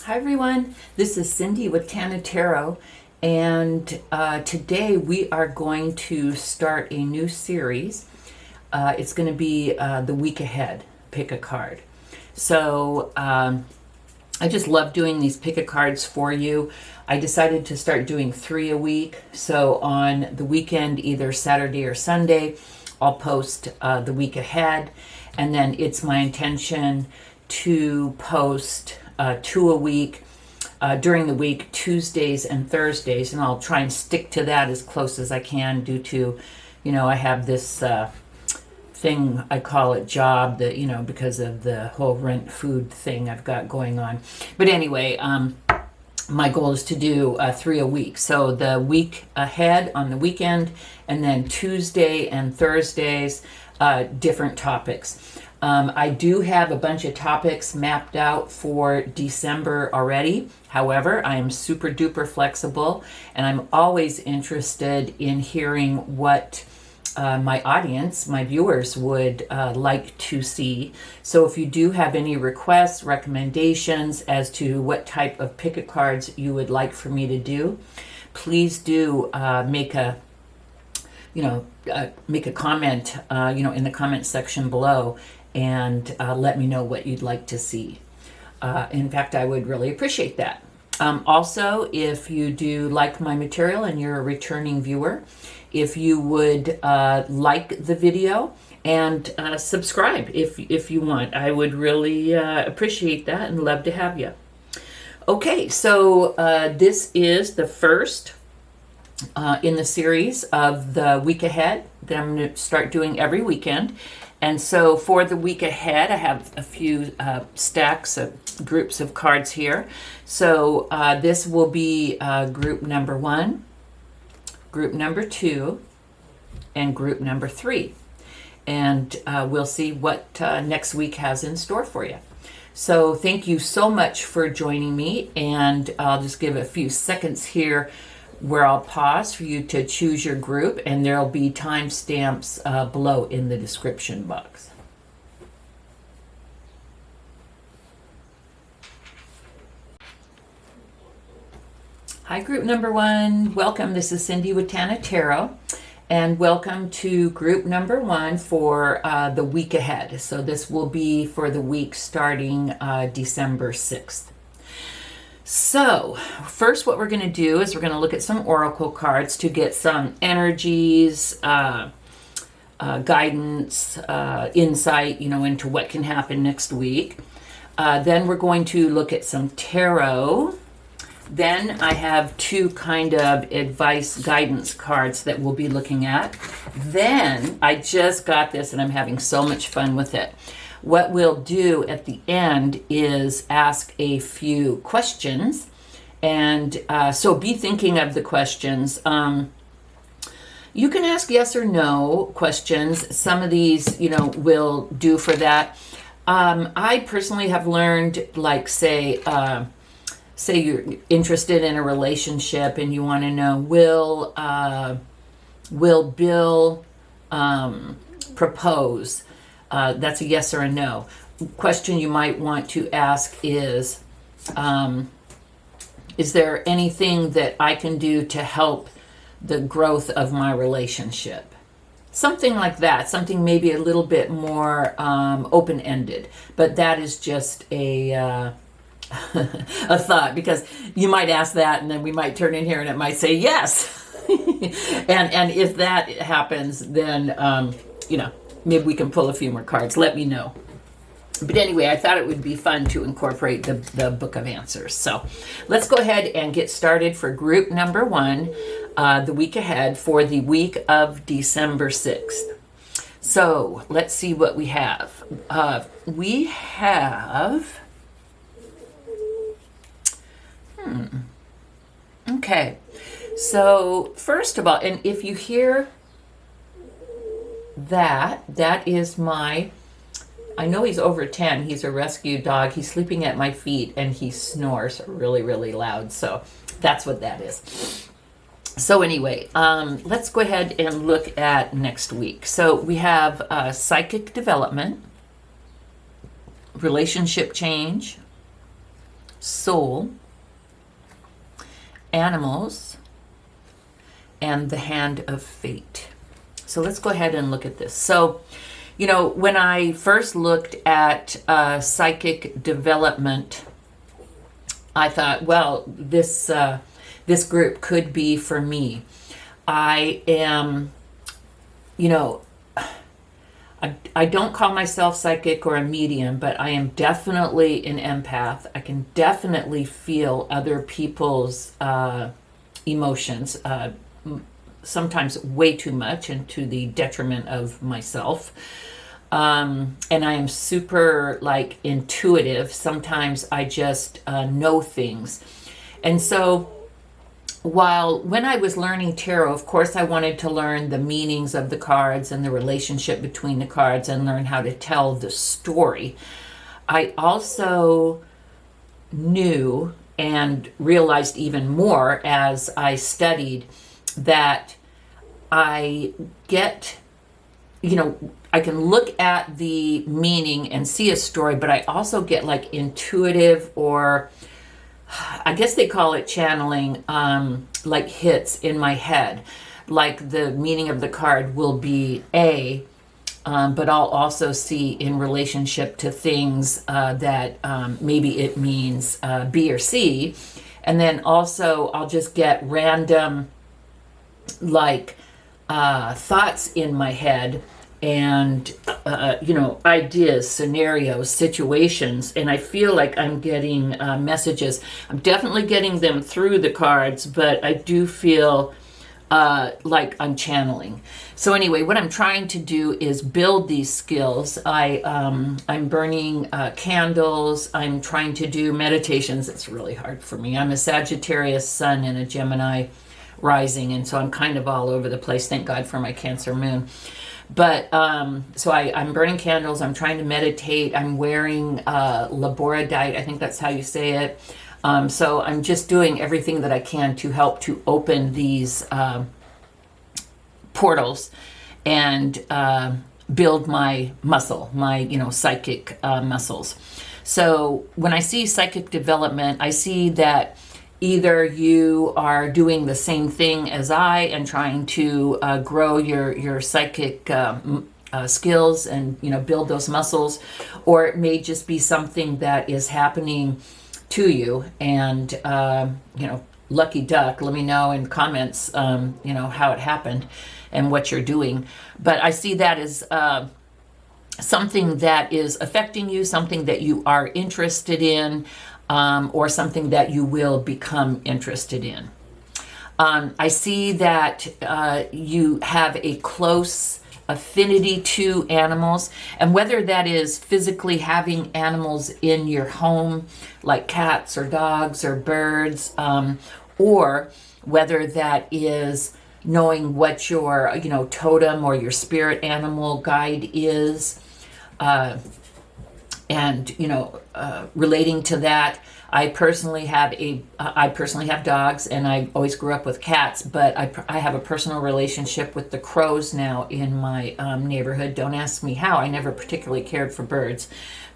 Hi everyone, this is Cindy with Tana Tarot, and today we are going to start a new series. It's going to be the week ahead, pick a card. So I just love doing these pick a cards for you. I decided to start doing 3 a week, so on the weekend, either Saturday or Sunday, I'll post the week ahead, and then it's my intention to post 2 a week during the week, Tuesdays and Thursdays, and I'll try and stick to that as close as I can due to, I have this thing, I call it job, that, because of the whole rent food thing I've got going on. But anyway, my goal is to do 3 a week. So the week ahead on the weekend, and then Tuesday and Thursdays, different topics. I do have a bunch of topics mapped out for December already. However, I am super duper flexible, and I'm always interested in hearing what my audience, my viewers, would like to see. So if you do have any requests, recommendations as to what type of pick-a cards you would like for me to do, please do make a comment, in the comment section below, and let me know what you'd like to see. In fact, I would really appreciate that. Also, if you do like my material and you're a returning viewer, if you would like the video and subscribe if you want, I would really appreciate that and love to have you. Okay, so this is the first in the series of the week ahead that I'm going to start doing every weekend. And so for the week ahead, I have a few stacks of groups of cards here. So this will be group number 1, group number 2, and group number 3. And we'll see what next week has in store for you. So thank you so much for joining me, and I'll just give a few seconds here where I'll pause for you to choose your group, and there'll be timestamps below in the description box. Hi, group number 1. Welcome. This is Cindy with Tana Tarot, and welcome to group number 1 for the week ahead. So this will be for the week starting December 6th. So first, what we're going to do is we're going to look at some oracle cards to get some energies, guidance, insight, into what can happen next week. Then we're going to look at some tarot. Then I have 2 kind of advice guidance cards that we'll be looking at. Then I just got this and I'm having so much fun with it. What we'll do at the end is ask a few questions, and so be thinking of the questions. You can ask yes or no questions. Some of these, will do for that. I personally have learned, like, say you're interested in a relationship and you want to know, will Bill propose? That's a yes or a no. Question you might want to ask is there anything that I can do to help the growth of my relationship? Something like that, something maybe a little bit more open-ended, but that is just a a thought, because you might ask that and then we might turn in here and it might say yes. and if that happens, then, maybe we can pull a few more cards. Let me know. But anyway, I thought it would be fun to incorporate the book of answers. So let's go ahead and get started for group number 1, the week ahead for the week of December 6th. So let's see what we have. We have... Okay. So first of all, and if you hear... That is I know he's over 10. He's a rescue dog. He's sleeping at my feet and he snores really, really loud. So that's what that is. So anyway, let's go ahead and look at next week. So we have psychic development, relationship change, soul, animals, and the hand of fate. So let's go ahead and look at this. So, when I first looked at psychic development, I thought, well, this group could be for me. I am, I don't call myself psychic or a medium, but I am definitely an empath. I can definitely feel other people's emotions, sometimes way too much and to the detriment of myself. And I am super intuitive. Sometimes I just know things. And so when I was learning tarot, of course, I wanted to learn the meanings of the cards and the relationship between the cards and learn how to tell the story. I also knew and realized even more as I studied that I get, I can look at the meaning and see a story, but I also get intuitive, or I guess they call it channeling, hits in my head. Like the meaning of the card will be A, but I'll also see in relationship to things that maybe it means B or C. And then also I'll just get random thoughts in my head and ideas, scenarios, situations, and I feel like I'm getting messages. I'm definitely getting them through the cards, but I do feel like I'm channeling. So anyway, what I'm trying to do is build these skills. I'm burning candles. I'm trying to do meditations. It's really hard for me. I'm a Sagittarius sun and a Gemini rising, and so I'm kind of all over the place. Thank God for my Cancer moon. But so I'm burning candles. I'm trying to meditate. I'm wearing labradorite. I think that's how you say it. So I'm just doing everything that I can to help to open these portals and build my muscle, my psychic muscles. So when I see psychic development, I see that either you are doing the same thing as I and trying to grow your psychic skills and build those muscles, or it may just be something that is happening to you. And lucky duck, let me know in comments how it happened and what you're doing. But I see that as something that is affecting you, something that you are interested in, or something that you will become interested in. I see that you have a close affinity to animals, and whether that is physically having animals in your home, like cats or dogs or birds, or whether that is knowing what your totem or your spirit animal guide is, and relating to that. I personally have dogs, and I always grew up with cats, but I have a personal relationship with the crows now in my neighborhood. Don't ask me how. I never particularly cared for birds,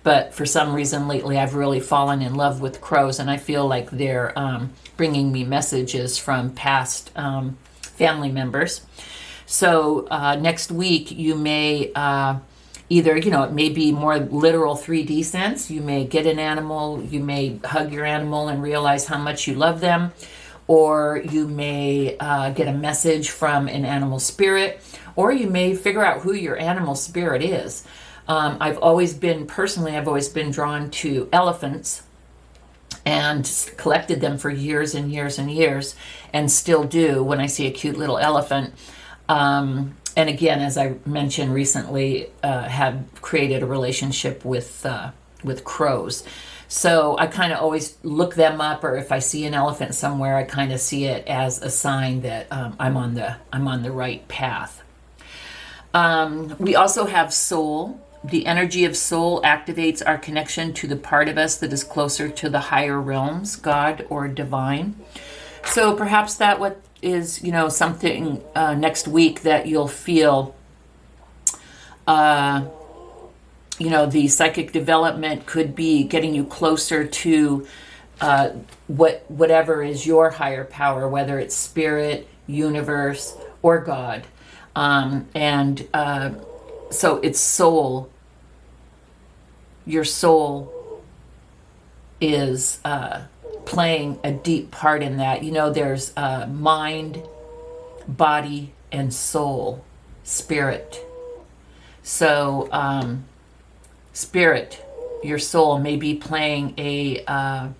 but for some reason lately I've really fallen in love with crows, and I feel like they're bringing me messages from past family members. So next week you may either, it may be more literal 3D sense. You may get an animal, you may hug your animal and realize how much you love them, or you may get a message from an animal spirit, or you may figure out who your animal spirit is. I've always been drawn to elephants and collected them for years and years and years, and still do when I see a cute little elephant. And again, as I mentioned recently, have created a relationship with crows. So I kind of always look them up, or if I see an elephant somewhere, I kind of see it as a sign that I'm on the right path. We also have soul. The energy of soul activates our connection to the part of us that is closer to the higher realms, God or divine. So perhaps that what is something next week that you'll feel. The psychic development could be getting you closer to whatever is your higher power, whether it's spirit, universe, or God. So it's soul. Your soul is playing a deep part in that. You know, there's mind, body, and soul, spirit. So spirit, your soul may be playing a,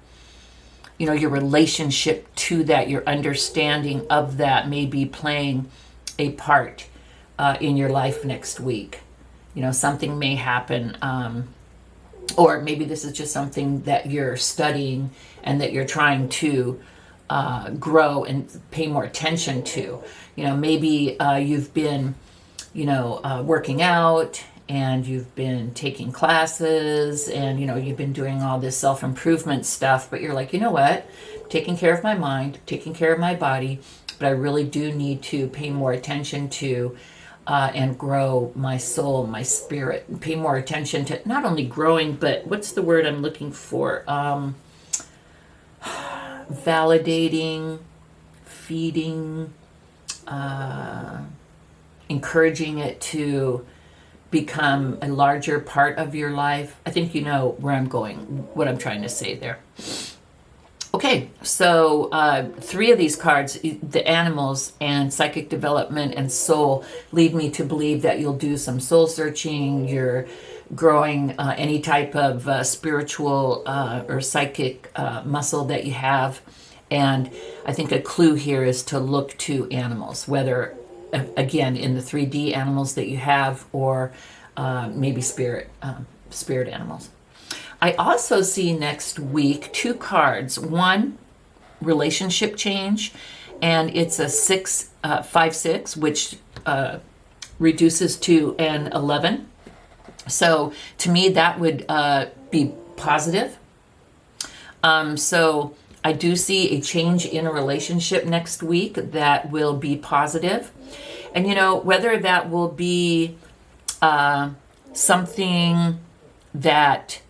your relationship to that, your understanding of that may be playing a part in your life next week. You know, something may happen, or maybe this is just something that you're studying and that you're trying to grow and pay more attention to. You know, maybe you've been, working out, and you've been taking classes, and you've been doing all this self-improvement stuff, but you're like, you know what, taking care of my mind, taking care of my body, but I really do need to pay more attention to and grow my soul, my spirit, and pay more attention to not only growing, but what's the word I'm looking for? Validating, feeding, encouraging it to become a larger part of your life. I think you know where I'm going, what I'm trying to say there. Okay, so 3 of these cards, the animals and psychic development and soul, lead me to believe that you'll do some soul searching, you're growing any type of spiritual or psychic muscle that you have. And I think a clue here is to look to animals, whether again in the 3D animals that you have, or maybe spirit animals. I also see next week 2 cards. One, relationship change, and it's a 5-6, which reduces to an 11. So to me, that would be positive. So I do see a change in a relationship next week that will be positive. And whether that will be something that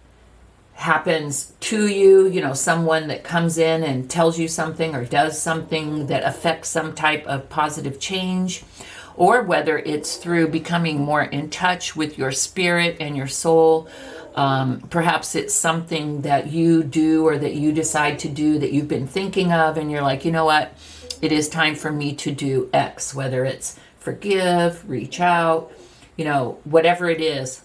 happens to you, someone that comes in and tells you something or does something that affects some type of positive change, or whether it's through becoming more in touch with your spirit and your soul. Perhaps it's something that you do or that you decide to do that you've been thinking of, and you're like, you know what, it is time for me to do X, whether it's forgive, reach out, whatever it is.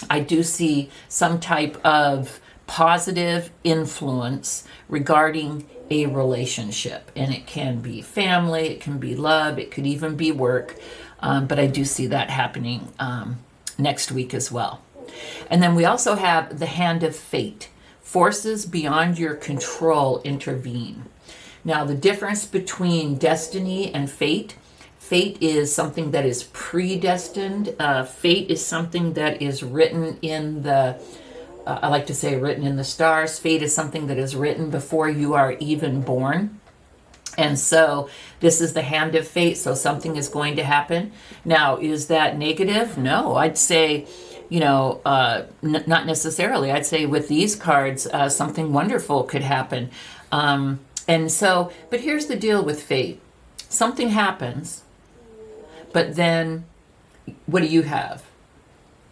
I do see some type of positive influence regarding a relationship, and it can be family, it can be love, it could even be work, but I do see that happening next week as well. And then we also have the hand of fate. Forces beyond your control intervene. Now, the difference between destiny and fate is something that is predestined. Fate is something that is written in the, I like to say written in the stars. Fate is something that is written before you are even born. And so this is the hand of fate, so something is going to happen. Now, is that negative? No, I'd say, not necessarily. I'd say with these cards, something wonderful could happen. But here's the deal with fate. Something happens, but then what do you have?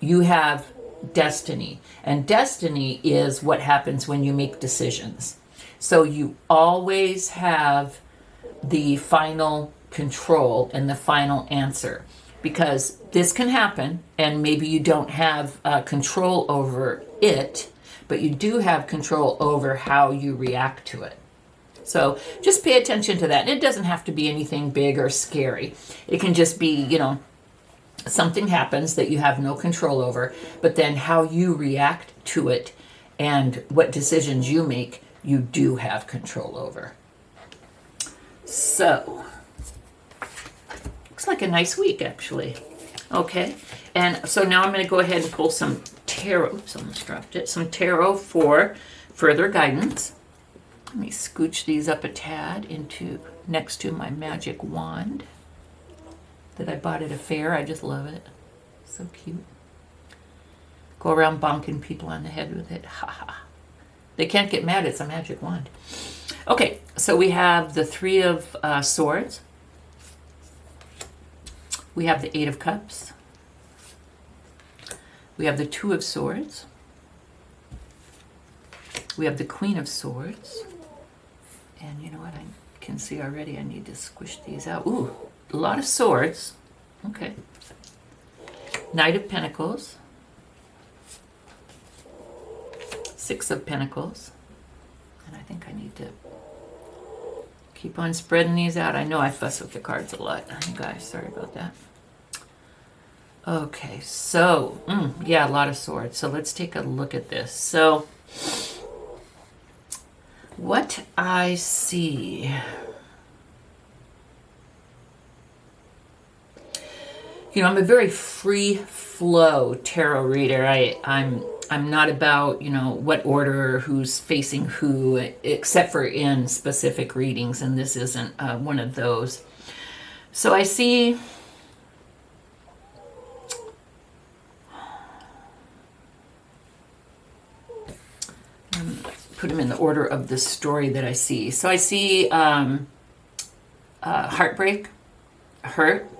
You have destiny. And destiny is what happens when you make decisions. So you always have the final control and the final answer, because this can happen and maybe you don't have control over it, but you do have control over how you react to it. So just pay attention to that. And it doesn't have to be anything big or scary. It can just be, something happens that you have no control over, but then how you react to it and what decisions you make, you do have control over. So, looks like a nice week, actually. Okay, and so now I'm going to go ahead and pull some tarot. Oops, almost dropped it. Some tarot for further guidance. Let me scooch these up a tad into next to my magic wand that I bought at a fair. I just love it. So cute. Go around bonking people on the head with it. Ha ha. They can't get mad. It's a magic wand. Okay, so we have the Three of Swords. We have the Eight of Cups. We have the Two of Swords. We have the Queen of Swords. And you know what? I can see already I need to squish these out. Ooh, a lot of swords. Okay. Knight of Pentacles. Six of Pentacles. And I think I need to keep on spreading these out. I know I fuss with the cards a lot. You guys, sorry about that. Okay, so, yeah, a lot of swords. So let's take a look at this. So, what I see... You know, I'm a very free flow tarot reader. I'm not about, you know, what order, who's facing who, except for in specific readings, and this isn't one of those. So I see put them in the order of the story that I see. So I see heartbreak, hurt,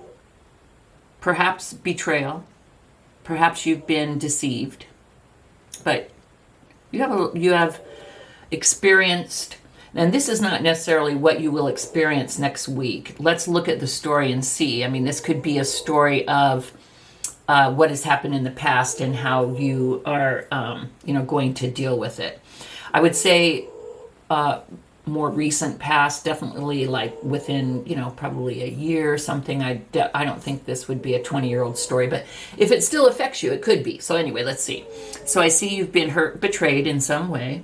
perhaps betrayal, perhaps you've been deceived, but you have experienced, and this is not necessarily what you will experience next week. Let's look at the story and see. I mean, this could be a story of what has happened in the past and how you are, you know, going to deal with it. I would say more recent past, definitely like within, you know, probably a year or something. I don't think this would be a 20-year-old story, but if it still affects you, it could be. So anyway, let's see. So I see you've been hurt, betrayed in some way.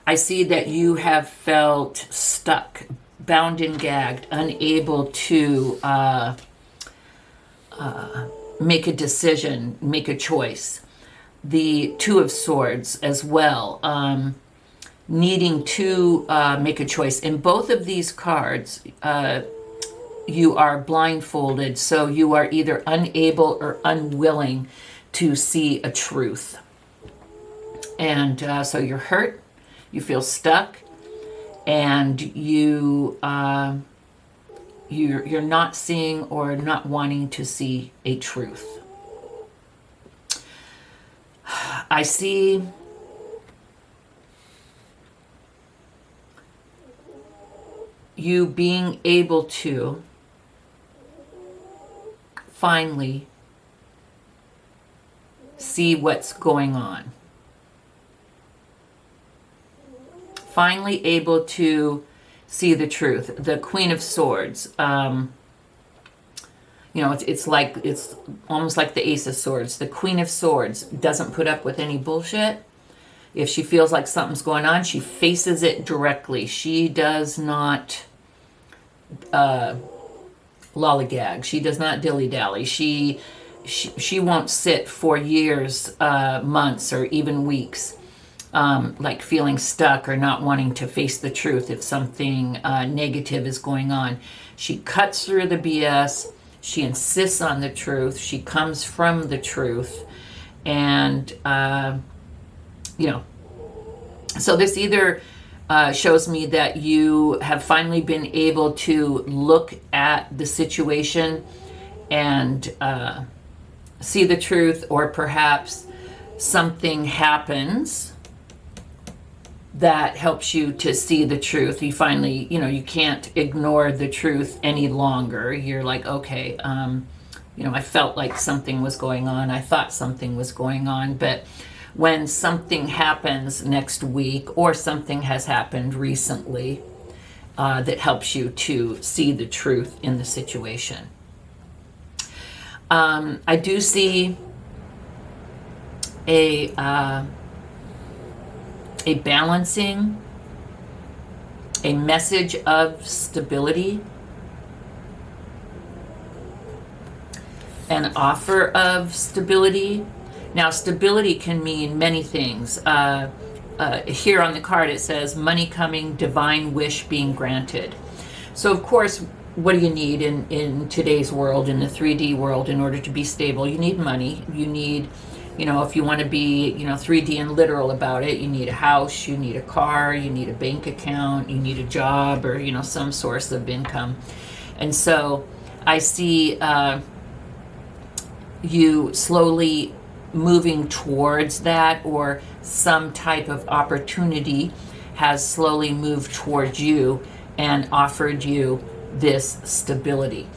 I see that you have felt stuck, bound and gagged, unable to make a decision, make a choice. The Two of Swords as well. Needing to make a choice. In both of these cards, you are blindfolded, so you are either unable or unwilling to see a truth. And so you're hurt, you feel stuck, and you're not seeing or not wanting to see a truth. I see you being able to finally see what's going on. Finally able to see the truth. The Queen of Swords. You know, it's almost like the Ace of Swords. The Queen of Swords doesn't put up with any bullshit. If she feels like something's going on, she faces it directly. She does not lollygag. She does not dilly-dally. She won't sit for years, months, or even weeks, like feeling stuck or not wanting to face the truth if something negative is going on. She cuts through the BS. She insists on the truth. She comes from the truth. And, you know, so this either shows me that you have finally been able to look at the situation and see the truth, or perhaps something happens that helps you to see the truth. You finally, you know, you can't ignore the truth any longer. You're like, okay, you know, I felt like something was going on. I thought something was going on. But when something happens next week, or something has happened recently that helps you to see the truth in the situation. I do see a balancing, a message of stability, an offer of stability. Now, stability can mean many things. Here on the card it says, money coming, divine wish being granted. So, of course, what do you need in today's world, in the 3D world, in order to be stable? You need money. You need if you want to be, 3D and literal about it, you need a house, you need a car, you need a bank account, you need a job, or, some source of income. And so I see you slowly moving towards that, or some type of opportunity has slowly moved towards you and offered you this stability.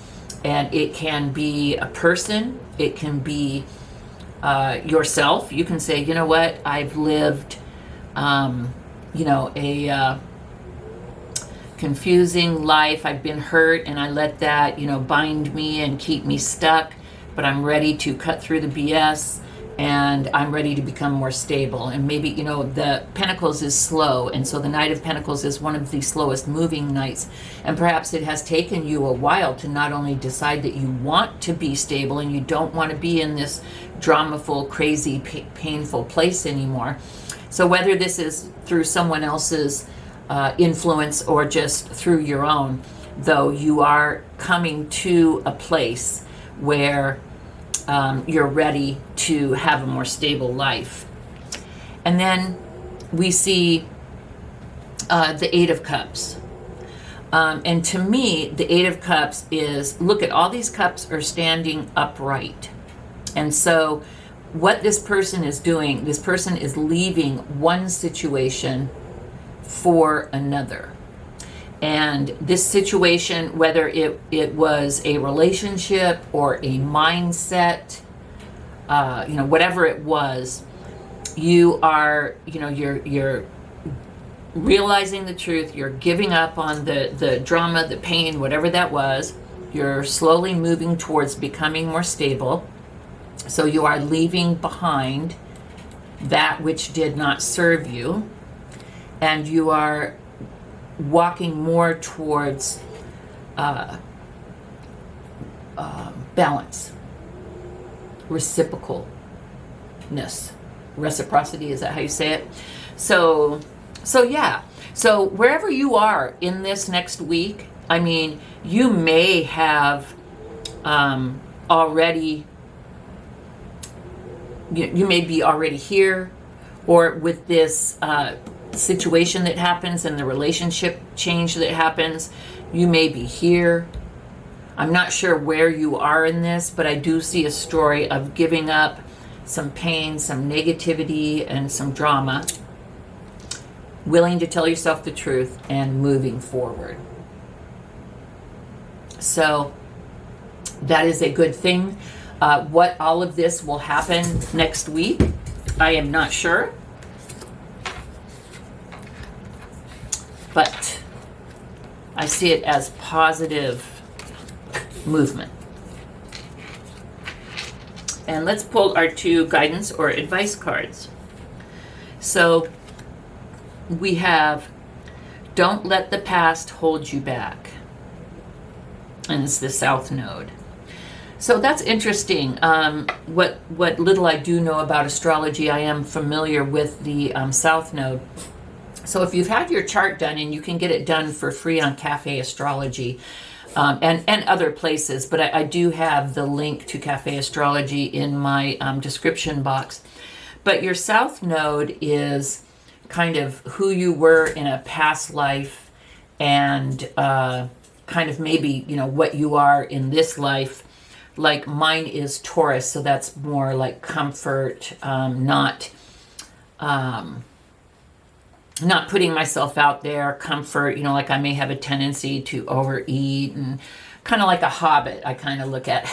And it can be a person, it can be yourself. You can say, you know what, I've lived, a confusing life. I've been hurt, and I let that, bind me and keep me stuck. But I'm ready to cut through the BS, and I'm ready to become more stable. And maybe, the Pentacles is slow, and so the Knight of Pentacles is one of the slowest moving knights. And perhaps it has taken you a while to not only decide that you want to be stable and you don't want to be in this dramaful, crazy, painful place anymore. So whether this is through someone else's influence or just through your own, though, you are coming to a place where you're ready to have a more stable life. And then we see the Eight of Cups. And to me, the Eight of Cups is, look at all these cups are standing upright. And so what this person is doing, this person is leaving one situation for another. And this situation, whether it was a relationship or a mindset, whatever it was, you are, you're realizing the truth. You're giving up on the drama, the pain, whatever that was. You're slowly moving towards becoming more stable. So you are leaving behind that which did not serve you, and you are walking more towards balance, reciprocalness, reciprocity, is that how you say it? So yeah. So wherever you are in this next week, I mean, you may have already, you may be already here, or with this situation that happens and the relationship change that happens, you may be here. I'm not sure where you are in this, but I do see a story of giving up some pain, some negativity, and some drama, willing to tell yourself the truth and moving forward. So that is a good thing. What all of this will happen next week, I am not sure. But I see it as positive movement. And let's pull our two guidance or advice cards. So we have, don't let the past hold you back. And it's the South Node. So that's interesting. What little I do know about astrology, I am familiar with the South Node. So if you've had your chart done, and you can get it done for free on Cafe Astrology and other places, but I do have the link to Cafe Astrology in my description box. But your South Node is kind of who you were in a past life, and kind of maybe, what you are in this life. Like mine is Taurus, so that's more like comfort, not putting myself out there, comfort, like I may have a tendency to overeat, and kind of like a hobbit. I kind of look at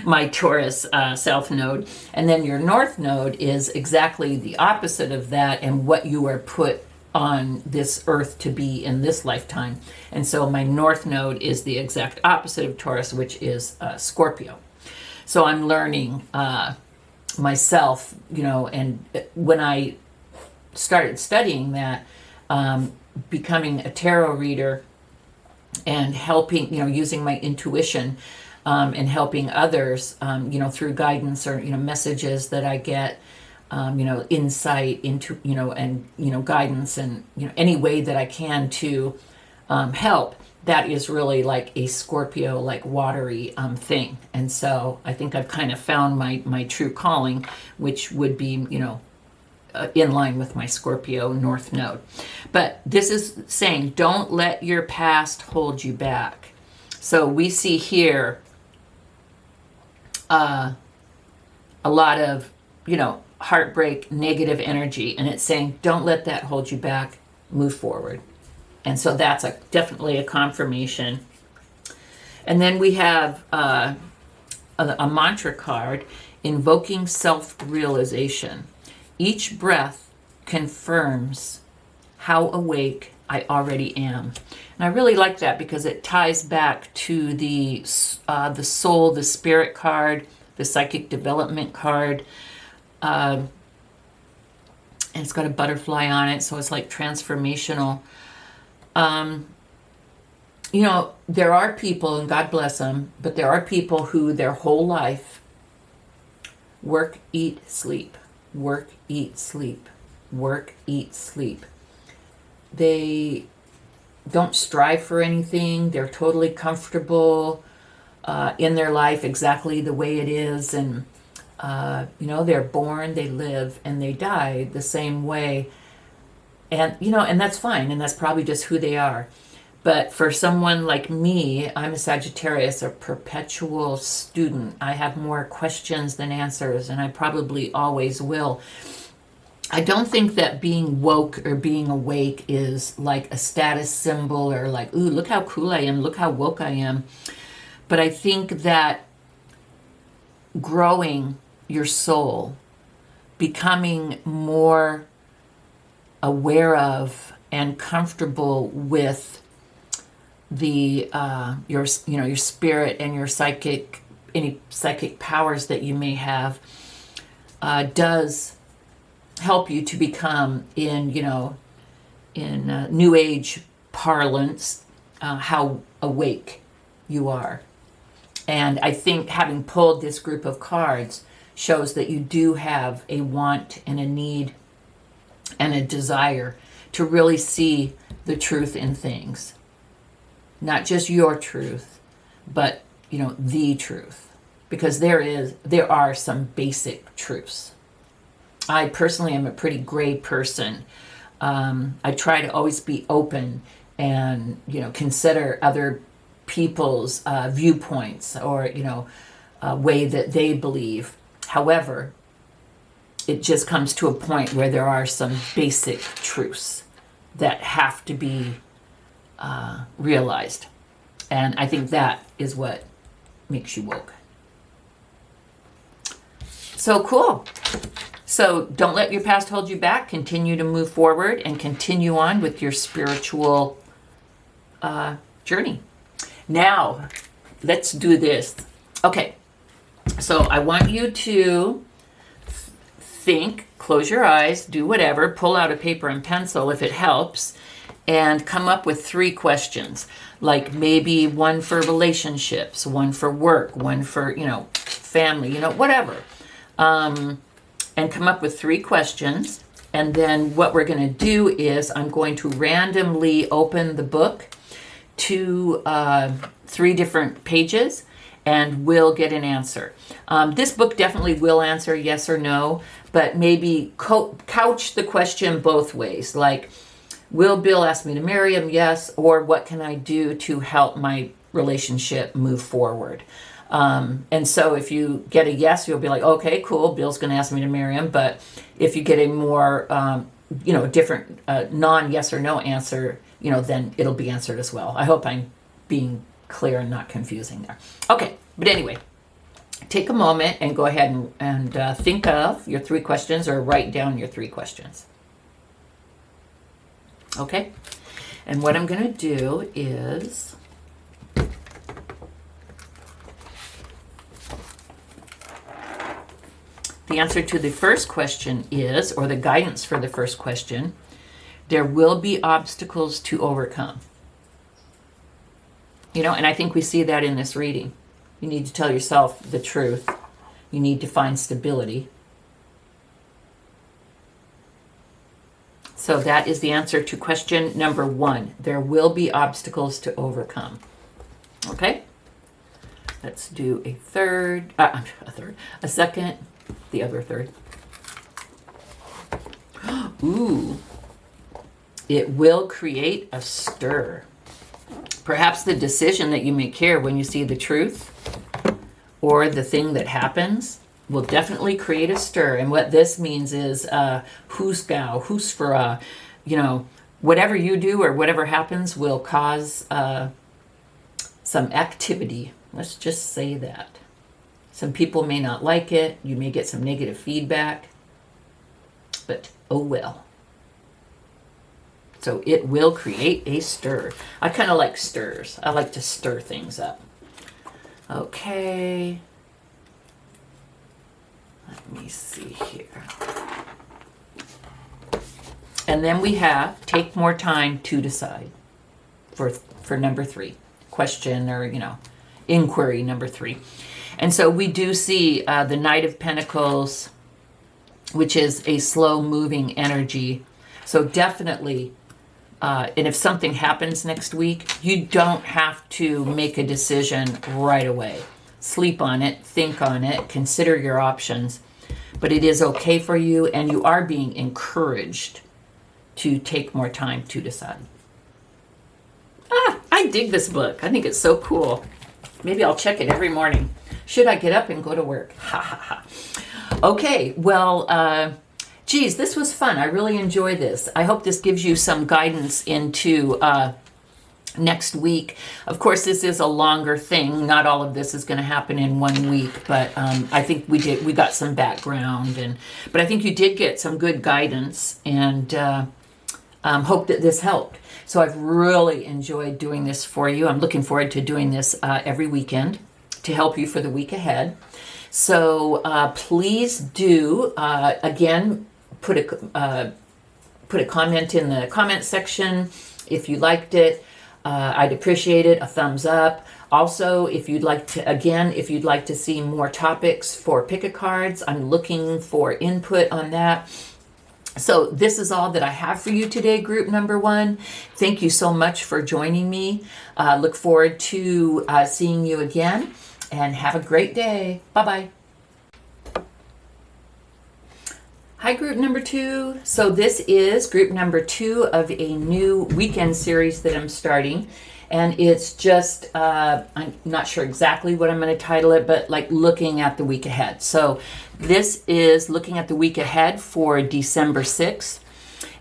my Taurus South Node. And then your North Node is exactly the opposite of that, and what you are put on this earth to be in this lifetime. And so my North Node is the exact opposite of Taurus, which is Scorpio. So I'm learning myself, and when I started studying that, becoming a tarot reader and helping, using my intuition and helping others, through guidance or, messages that I get, insight into, and, guidance and, any way that I can to help. that is really like a Scorpio, like watery thing. And so I think I've kind of found my true calling, which would be, in line with my Scorpio North Node. But this is saying, don't let your past hold you back. So we see here a lot of, heartbreak, negative energy. And it's saying, don't let that hold you back. Move forward. And so that's definitely a confirmation. And then we have a mantra card, invoking self-realization. Each breath confirms how awake I already am. And I really like that because it ties back to the soul, the spirit card, the psychic development card. And it's got a butterfly on it, so it's like transformational. There are people, and God bless them, but there are people who their whole life work, eat, sleep. Work, eat, sleep. Work, eat, sleep. They don't strive for anything. They're totally comfortable in their life exactly the way it is. And, they're born, they live, and they die the same way. And, and that's fine. And that's probably just who they are. But for someone like me, I'm a Sagittarius, a perpetual student. I have more questions than answers, and I probably always will. I don't think that being woke or being awake is like a status symbol or like, ooh, look how cool I am, look how woke I am. But I think that growing your soul, becoming more aware of and comfortable with the your spirit and your any psychic powers that you may have does help you to become in New Age parlance how awake you are. And I think having pulled this group of cards shows that you do have a want and a need and a desire to really see the truth in things. Not just your truth, but, the truth. Because there are some basic truths. I personally am a pretty gray person. I try to always be open and, consider other people's viewpoints or, way that they believe. However, it just comes to a point where there are some basic truths that have to be realized. And I think that is what makes you woke. So cool. So don't let your past hold you back. Continue to move forward and continue on with your spiritual journey. Now, let's do this. Okay. So I want you to think, close your eyes, do whatever, pull out a paper and pencil if it helps, and come up with 3 questions. Like maybe one for relationships, one for work, one for, family, whatever. And come up with 3 questions. And then what we're going to do is I'm going to randomly open the book to 3 different pages, and we'll get an answer. This book definitely will answer yes or no, but maybe couch the question both ways. Like, will Bill ask me to marry him? Yes. Or what can I do to help my relationship move forward? And so if you get a yes, you'll be like, okay, cool, Bill's going to ask me to marry him. But if you get a more, different non-yes or no answer, then it'll be answered as well. I hope I'm being clear and not confusing there. Okay, but anyway, take a moment and go ahead and think of your 3 questions or write down your 3 questions. Okay, and what I'm going to do is the answer to the first question is, or the guidance for the first question, there will be obstacles to overcome. And I think we see that in this reading. You need to tell yourself the truth. You need to find stability. It So that is the answer to question number 1. There will be obstacles to overcome. Okay? Let's do a second, the other third. Ooh. It will create a stir. Perhaps the decision that you make here when you see the truth or the thing that happens will definitely create a stir. And what this means is husgau, husfara, whatever you do or whatever happens will cause some activity. Let's just say that. Some people may not like it. You may get some negative feedback. But oh well. So it will create a stir. I kind of like stirs. I like to stir things up. Okay. Let me see here. And then we have take more time to decide for number 3. Question or, inquiry number 3. And so we do see the Knight of Pentacles, which is a slow moving energy. So definitely, and if something happens next week, you don't have to make a decision right away. Sleep on it, think on it, consider your options. But it is okay for you, and you are being encouraged to take more time to decide. I dig this book. I think it's so cool. Maybe I'll check it every morning. Should I get up and go to work? Ha ha ha. Okay, well, geez, this was fun. I really enjoy this. I hope this gives you some guidance into next week. Of course, this is a longer thing. Not all of this is going to happen in 1 week, but I think we got some background, but I think you did get some good guidance, and hope that this helped. So I've really enjoyed doing this for you. I'm looking forward to doing this every weekend to help you for the week ahead. So please do, again, put a comment in the comment section if you liked it. I'd appreciate it, a thumbs up. Also, if you'd like to see more topics for pick-a-cards, I'm looking for input on that. So this is all that I have for you today, group number 1. Thank you so much for joining me. Look forward to seeing you again, and have a great day. Bye-bye. Hi, group number 2. So this is group number 2 of a new weekend series that I'm starting. And it's just, I'm not sure exactly what I'm going to title it, but like looking at the week ahead. So this is looking at the week ahead for December 6th.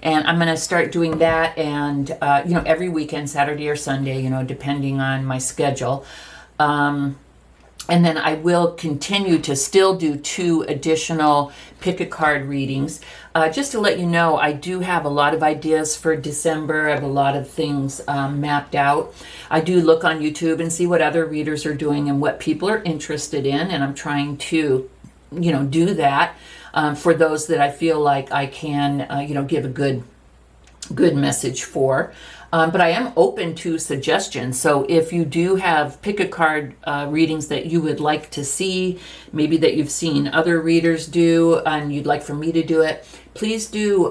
And I'm going to start doing that, and, every weekend, Saturday or Sunday, depending on my schedule. And then I will continue to still do 2 additional pick-a-card readings. Just to let you know, I do have a lot of ideas for December. I have a lot of things mapped out. I do look on YouTube and see what other readers are doing and what people are interested in, and I'm trying to, do that for those that I feel like I can, give a good message for. But I am open to suggestions. So if you do have pick-a-card readings that you would like to see, maybe that you've seen other readers do and you'd like for me to do it, please do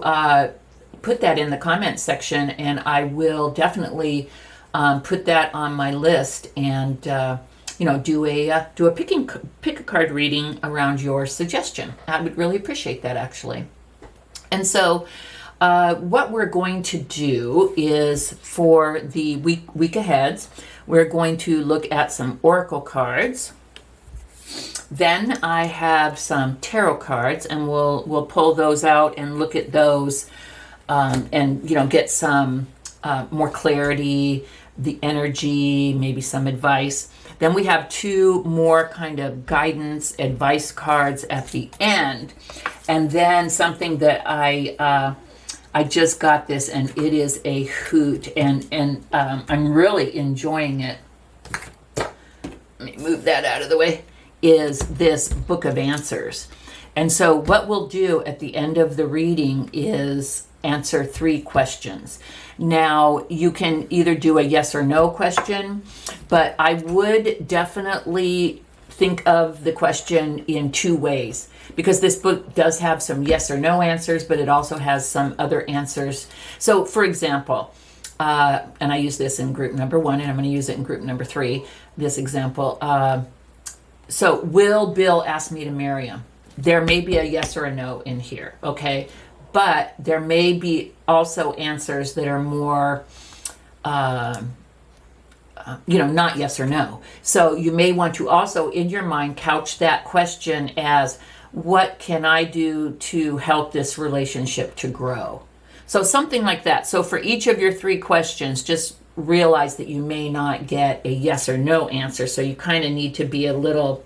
put that in the comment section, and I will definitely put that on my list and do a pick-a-card reading around your suggestion. I would really appreciate that, actually. And so what we're going to do is, for the week aheads, we're going to look at some oracle cards. Then I have some tarot cards, and we'll pull those out and look at those, and get some more clarity, the energy, maybe some advice. Then we have 2 more kind of guidance, advice cards at the end, and then something that I just got this, and it is a hoot, and I'm really enjoying it. Let me move that out of the way. Is this Book of Answers. And so what we'll do at the end of the reading is answer 3 questions. Now, you can either do a yes or no question, but I would definitely think of the question in two ways, because this book does have some yes or no answers, but it also has some other answers. So, for example, and I use this in group number 1, and I'm going to use it in group number 3, this example. So, will Bill ask me to marry him? There may be a yes or a no in here, okay? But there may be also answers that are more, not yes or no. So you may want to also, in your mind, couch that question as, what can I do to help this relationship to grow? So something like that. So for each of your 3 questions, just realize that you may not get a yes or no answer. So you kind of need to be a little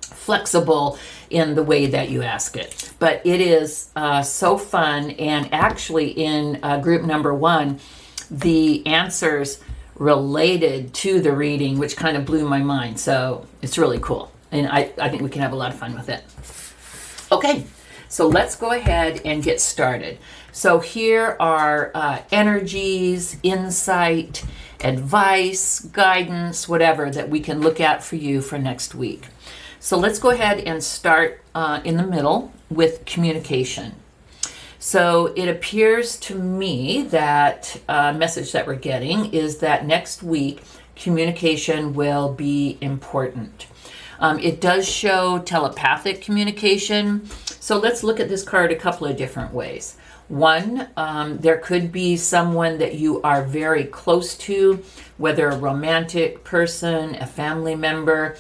flexible in the way that you ask it. But it is so fun. And actually in group number 1, the answers related to the reading, which kind of blew my mind. So it's really cool. And I think we can have a lot of fun with it. Okay, so let's go ahead and get started. So here are energies, insight, advice, guidance, whatever that we can look at for you for next week. So let's go ahead and start in the middle with communication. So it appears to me that message that we're getting is that next week communication will be important. It does show telepathic communication. So let's look at this card a couple of different ways. One, there could be someone that you are very close to, whether a romantic person, a family member,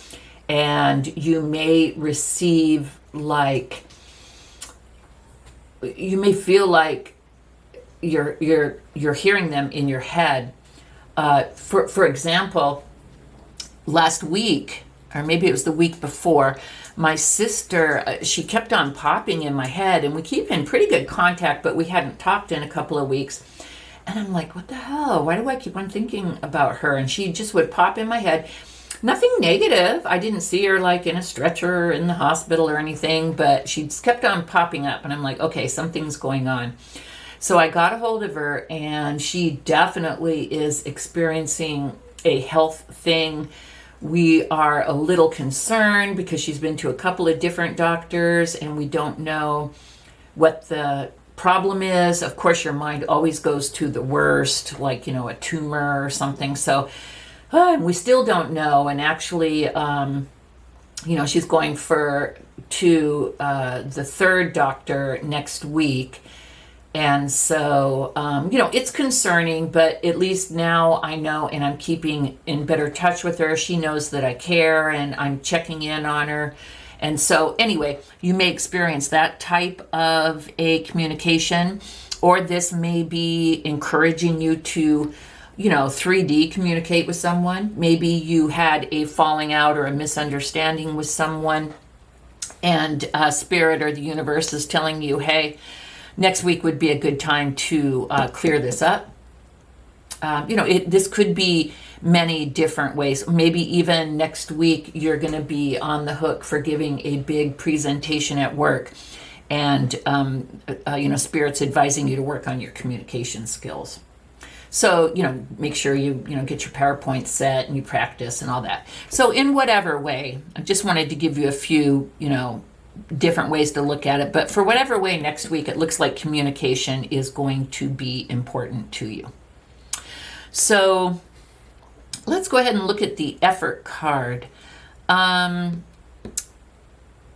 and you may receive you may feel like you're hearing them in your head. For example, last week, or maybe it was the week before, my sister, she kept on popping in my head, and we keep in pretty good contact, but we hadn't talked in a couple of weeks. And I'm like, what the hell? Why do I keep on thinking about her? And she just would pop in my head. Nothing negative. I didn't see her like in a stretcher or in the hospital or anything, but she just kept on popping up. And I'm like, okay, something's going on. So I got a hold of her, and she definitely is experiencing a health thing. We are a little concerned because she's been to a couple of different doctors, and we don't know what the problem is. Of course, your mind always goes to the worst, like, a tumor or something. So we still don't know. And actually, she's going to the 3rd doctor next week. And so, it's concerning, but at least now I know, and I'm keeping in better touch with her. She knows that I care, and I'm checking in on her. And so anyway, you may experience that type of a communication, or this may be encouraging you to 3D communicate with someone. Maybe you had a falling out or a misunderstanding with someone, and Spirit or the universe is telling you, hey, next week would be a good time to clear this up. This could be many different ways. Maybe even next week you're going to be on the hook for giving a big presentation at work, and Spirit's advising you to work on your communication skills. So, make sure you get your PowerPoint set and you practice and all that. So in whatever way, I just wanted to give you a few, different ways to look at it. But for whatever way next week, it looks like communication is going to be important to you. So let's go ahead and look at the effort card.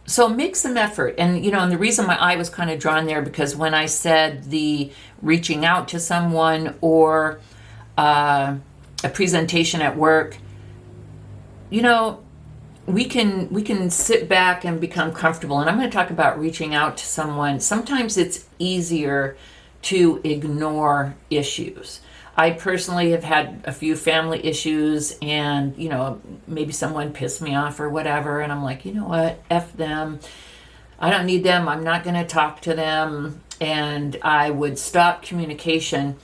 So make some effort. And, and the reason my eye was kind of drawn there, because when I said the reaching out to someone or a presentation at work, we can sit back and become comfortable. And I'm going to talk about reaching out to someone. Sometimes it's easier to ignore issues. I personally have had a few family issues, and, maybe someone pissed me off or whatever. And I'm like, you know what? F them. I don't need them. I'm not going to talk to them. And I would stop communication.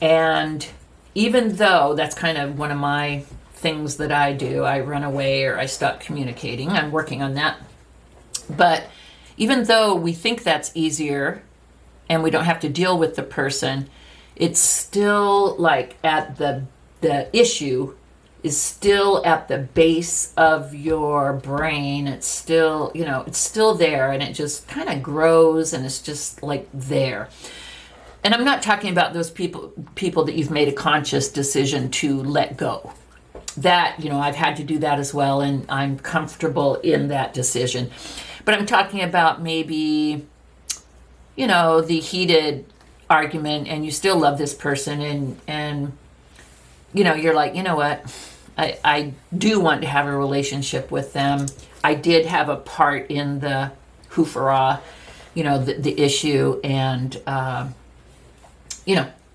And even though that's kind of one of my things that I do, I run away or I stop communicating. I'm working on that. But even though we think that's easier and we don't have to deal with the person, it's still like at the issue, is still at the base of your brain. It's still, it's still there, and it just kind of grows, and it's just like there. And I'm not talking about those people that you've made a conscious decision to let go. That, I've had to do that as well, and I'm comfortable in that decision. But I'm talking about maybe, the heated argument, and you still love this person, and you're like, you know what? I do want to have a relationship with them. I did have a part in the hoofera, the issue, and,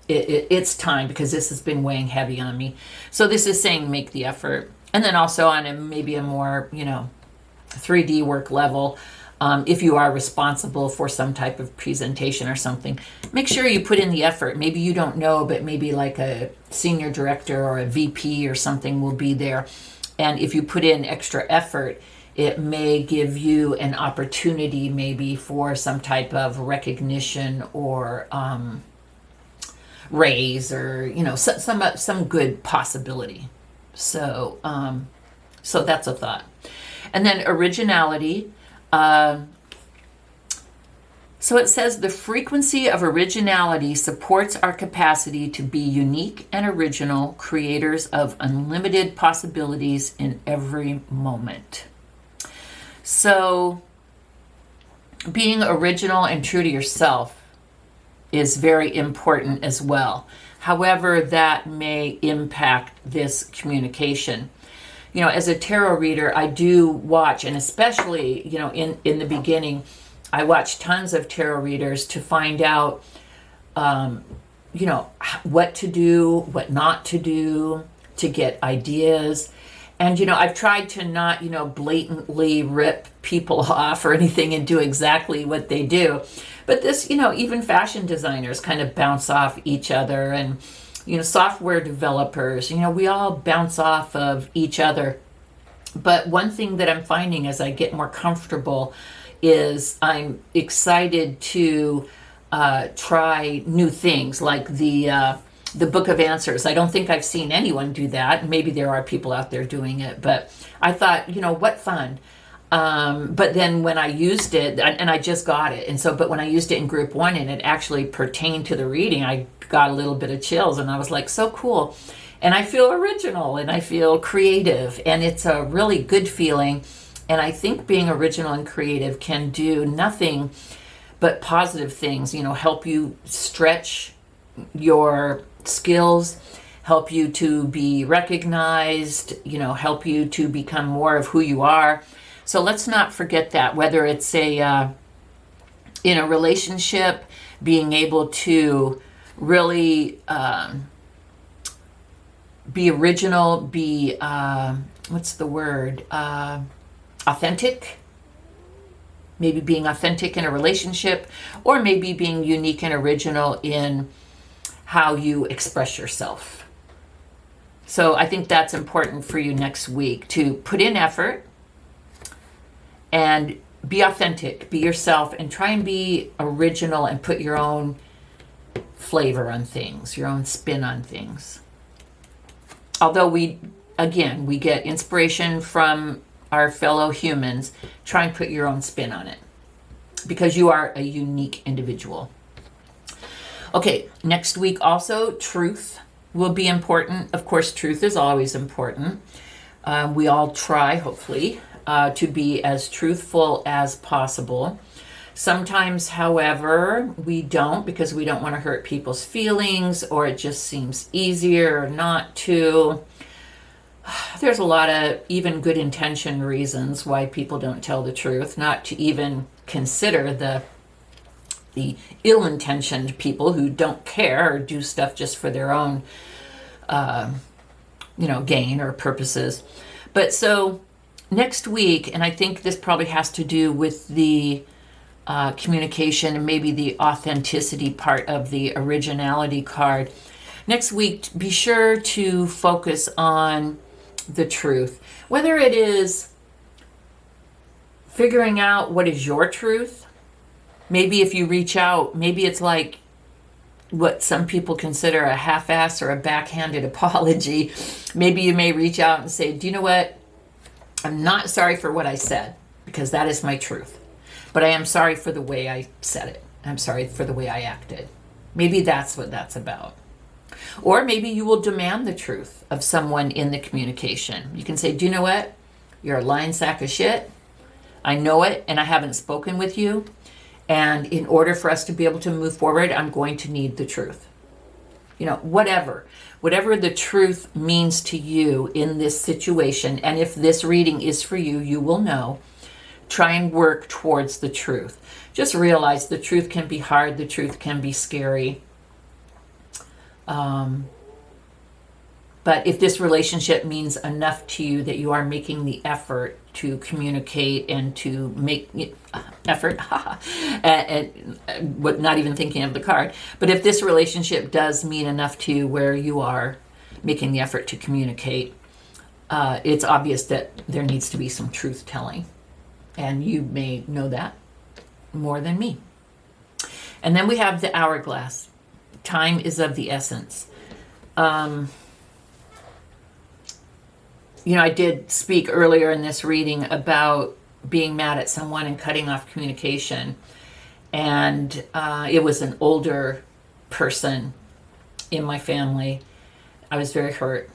it's time, because this has been weighing heavy on me. So this is saying make the effort. And then also on maybe a more, 3D work level, if you are responsible for some type of presentation or something, make sure you put in the effort. Maybe you don't know, but maybe like a senior director or a VP or something will be there. And if you put in extra effort, it may give you an opportunity maybe for some type of recognition or raise, or some good possibility. So so that's a thought. And then originality. So it says the frequency of originality supports our capacity to be unique and original, creators of unlimited possibilities in every moment. So being original and true to yourself is very important as well. However, that may impact this communication. As a tarot reader, I do watch, and especially, in the beginning, I watch tons of tarot readers to find out, what to do, what not to do, to get ideas. And, I've tried to not, blatantly rip people off or anything and do exactly what they do. But this, even fashion designers kind of bounce off each other, and, software developers, we all bounce off of each other. But one thing that I'm finding as I get more comfortable is I'm excited to try new things, like the Book of Answers. I don't think I've seen anyone do that. Maybe there are people out there doing it, but I thought, what fun. But then when I used it, and I just got it, but when I used it in group 1 and it actually pertained to the reading, I got a little bit of chills, and I was like, so cool. And I feel original, and I feel creative, and it's a really good feeling. And I think being original and creative can do nothing but positive things, help you stretch your skills, help you to be recognized, help you to become more of who you are. So let's not forget that, whether it's in a relationship, being able to really be original, be, authentic. Maybe being authentic in a relationship, or maybe being unique and original in how you express yourself. So I think that's important for you next week, to put in effort and be authentic, be yourself, and try and be original and put your own flavor on things, your own spin on things. Although we get inspiration from our fellow humans, try and put your own spin on it, because you are a unique individual. Okay, next week also, truth will be important. Of course, truth is always important. We all try, hopefully, to be as truthful as possible. Sometimes, however, we don't, because we don't want to hurt people's feelings, or it just seems easier not to. There's a lot of even good intention reasons why people don't tell the truth, not to even consider the ill-intentioned people who don't care or do stuff just for their own gain or purposes. But so next week, and I think this probably has to do with the communication and maybe the authenticity part of the originality card. Next week, be sure to focus on the truth, whether it is figuring out what is your truth. Maybe if you reach out, maybe it's like what some people consider a half-ass or a backhanded apology, maybe you may reach out and say, do you know what? I'm not sorry for what I said, because that is my truth. But I am sorry for the way I said it. I'm sorry for the way I acted. Maybe that's what that's about. Or maybe you will demand the truth of someone in the communication. You can say, do you know what? You're a lying sack of shit. I know it, and I haven't spoken with you. And in order for us to be able to move forward, I'm going to need the truth. You know, whatever the truth means to you in this situation. And if this reading is for you, you will know. Try and work towards the truth. Just realize the truth can be hard. The truth can be scary. But if this relationship means enough to you that you are making the effort to communicate and to make effort, and not even thinking of the card, but if this relationship does mean enough to you where you are making the effort to communicate, it's obvious that there needs to be some truth telling. And you may know that more than me. And then we have the hourglass. Time is of the essence. You know, I did speak earlier in this reading about being mad at someone and cutting off communication. And it was an older person in my family. I was very hurt.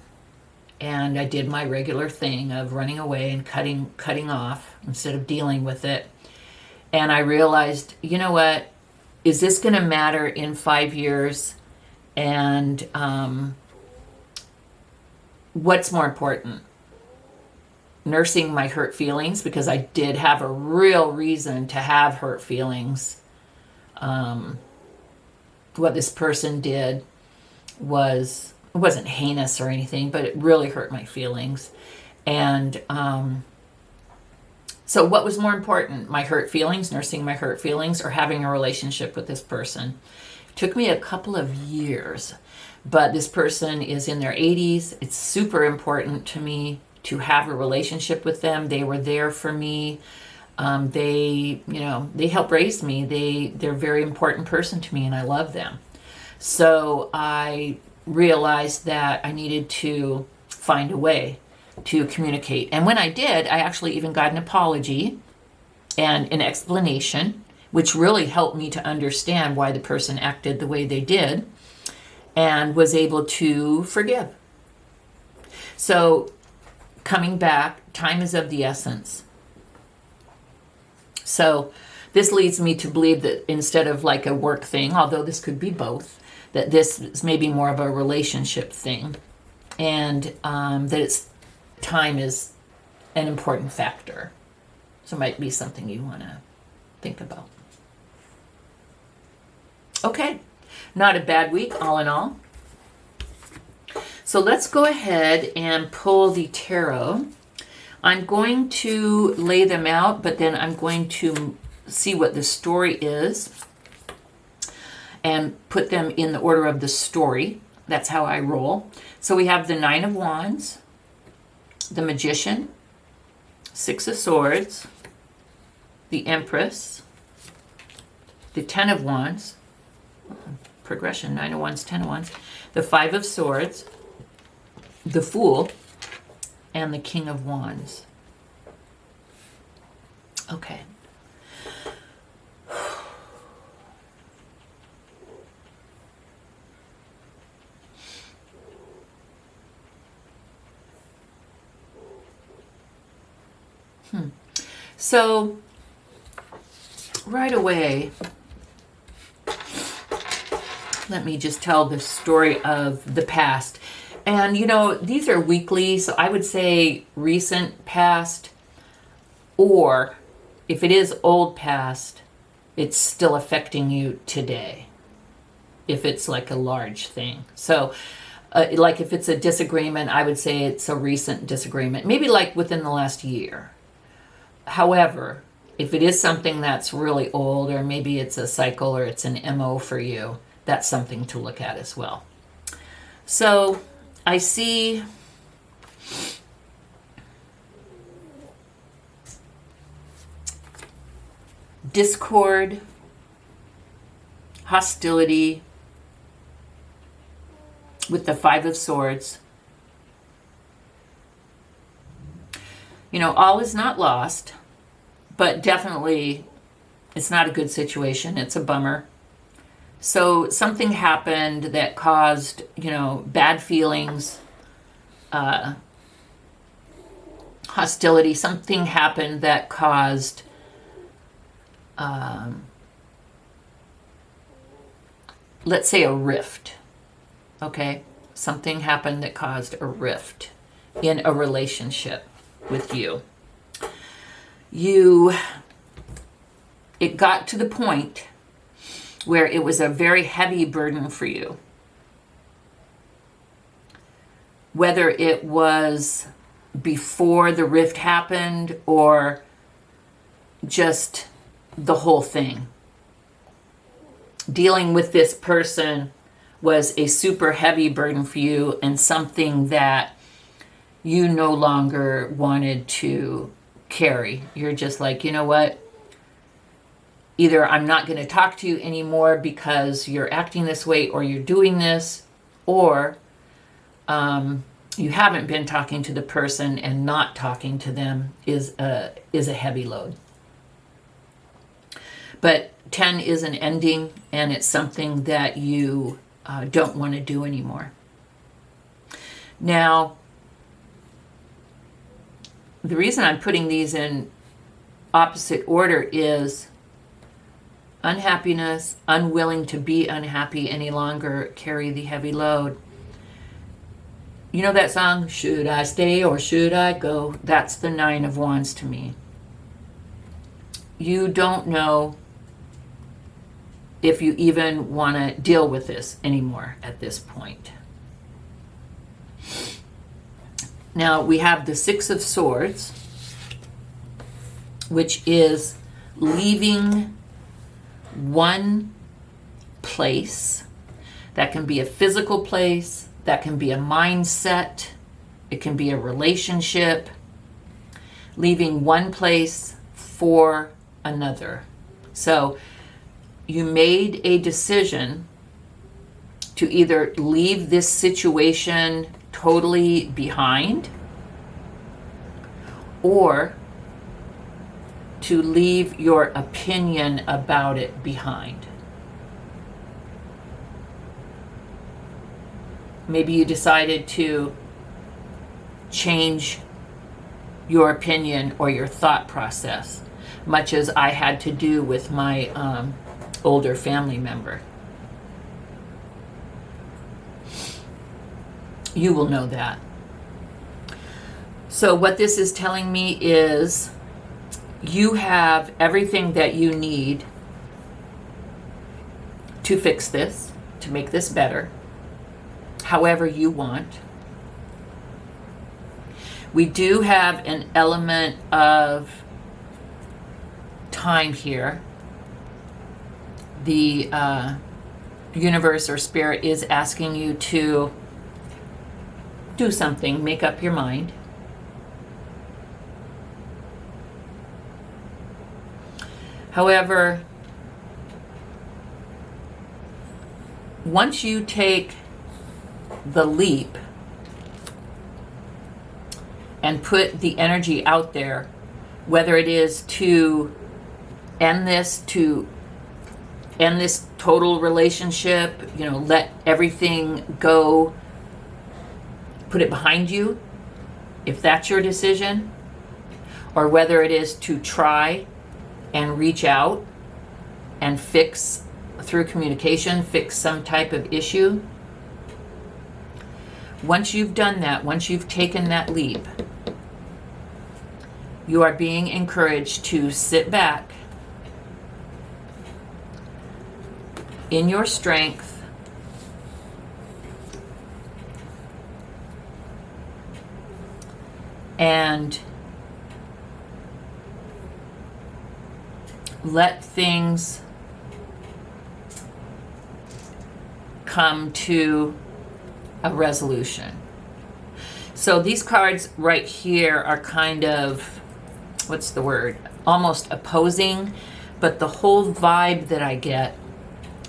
And I did my regular thing of running away and cutting off instead of dealing with it. And I realized, you know what? Is this going to matter in 5 years? And what's more important? Nursing my hurt feelings, because I did have a real reason to have hurt feelings. What this person did wasn't heinous or anything, but it really hurt my feelings. And so what was more important? My hurt feelings, nursing my hurt feelings, or having a relationship with this person? It took me a couple of years, but this person is in their 80s. It's super important to me to have a relationship with them. They were there for me. They helped raise me. They're a very important person to me, and I love them. So I realized that I needed to find a way to communicate. And when I did, I actually even got an apology and an explanation, which really helped me to understand why the person acted the way they did, and was able to forgive. So coming back, time is of the essence. So this leads me to believe that instead of like a work thing, although this could be both, that this is maybe more of a relationship thing, and that time is an important factor. So it might be something you want to think about. Okay, not a bad week all in all. So let's go ahead and pull the tarot. I'm going to lay them out, but then I'm going to see what the story is and put them in the order of the story. That's how I roll. So we have the Nine of Wands, the Magician, Six of Swords, the Empress, the Ten of Wands, progression, Nine of Wands, Ten of Wands, the Five of Swords, the Fool, and the King of Wands. Okay. So, right away, let me just tell the story of the past. And, you know, these are weekly, so I would say recent past, or if it is old past, it's still affecting you today, if it's like a large thing. So, like if it's a disagreement, I would say it's a recent disagreement, maybe like within the last year. However, if it is something that's really old, or maybe it's a cycle or it's an MO for you, that's something to look at as well. So I see discord, hostility, with the Five of Swords. You know, all is not lost, but definitely it's not a good situation. It's a bummer. So something happened that caused, you know, bad feelings, hostility. Something happened that caused let's say a rift. Okay? Something happened that caused a rift in a relationship with you. It got to the point where it was a very heavy burden for you. Whether it was before the rift happened or just the whole thing. Dealing with this person was a super heavy burden for you and something that you no longer wanted to carry. You're just like, you know what? Either I'm not going to talk to you anymore because you're acting this way or you're doing this, or you haven't been talking to the person, and not talking to them is a heavy load. But 10 is an ending, and it's something that you don't want to do anymore. Now, the reason I'm putting these in opposite order is unhappiness, unwilling to be unhappy any longer, carry the heavy load. You know that song, Should I Stay or Should I Go? That's the Nine of Wands to me. You don't know if you even want to deal with this anymore at this point. Now we have the Six of Swords, which is leaving one place. That can be a physical place, that can be a mindset, it can be a relationship. Leaving one place for another. So you made a decision to either leave this situation totally behind, or to leave your opinion about it behind. Maybe you decided to change your opinion or your thought process, much as I had to do with my older family member. You will know that. So what this is telling me is you have everything that you need to fix this, to make this better, however you want. We do have an element of time here. The universe or spirit is asking you to do something, make up your mind. However, once you take the leap and put the energy out there, whether it is to end this total relationship, you know, let everything go, put it behind you, if that's your decision, or whether it is to try and reach out and fix through communication, fix some type of issue. Once you've done that, once you've taken that leap, you are being encouraged to sit back in your strength and let things come to a resolution. So these cards right here are kind of, what's the word? Almost opposing, but the whole vibe that I get,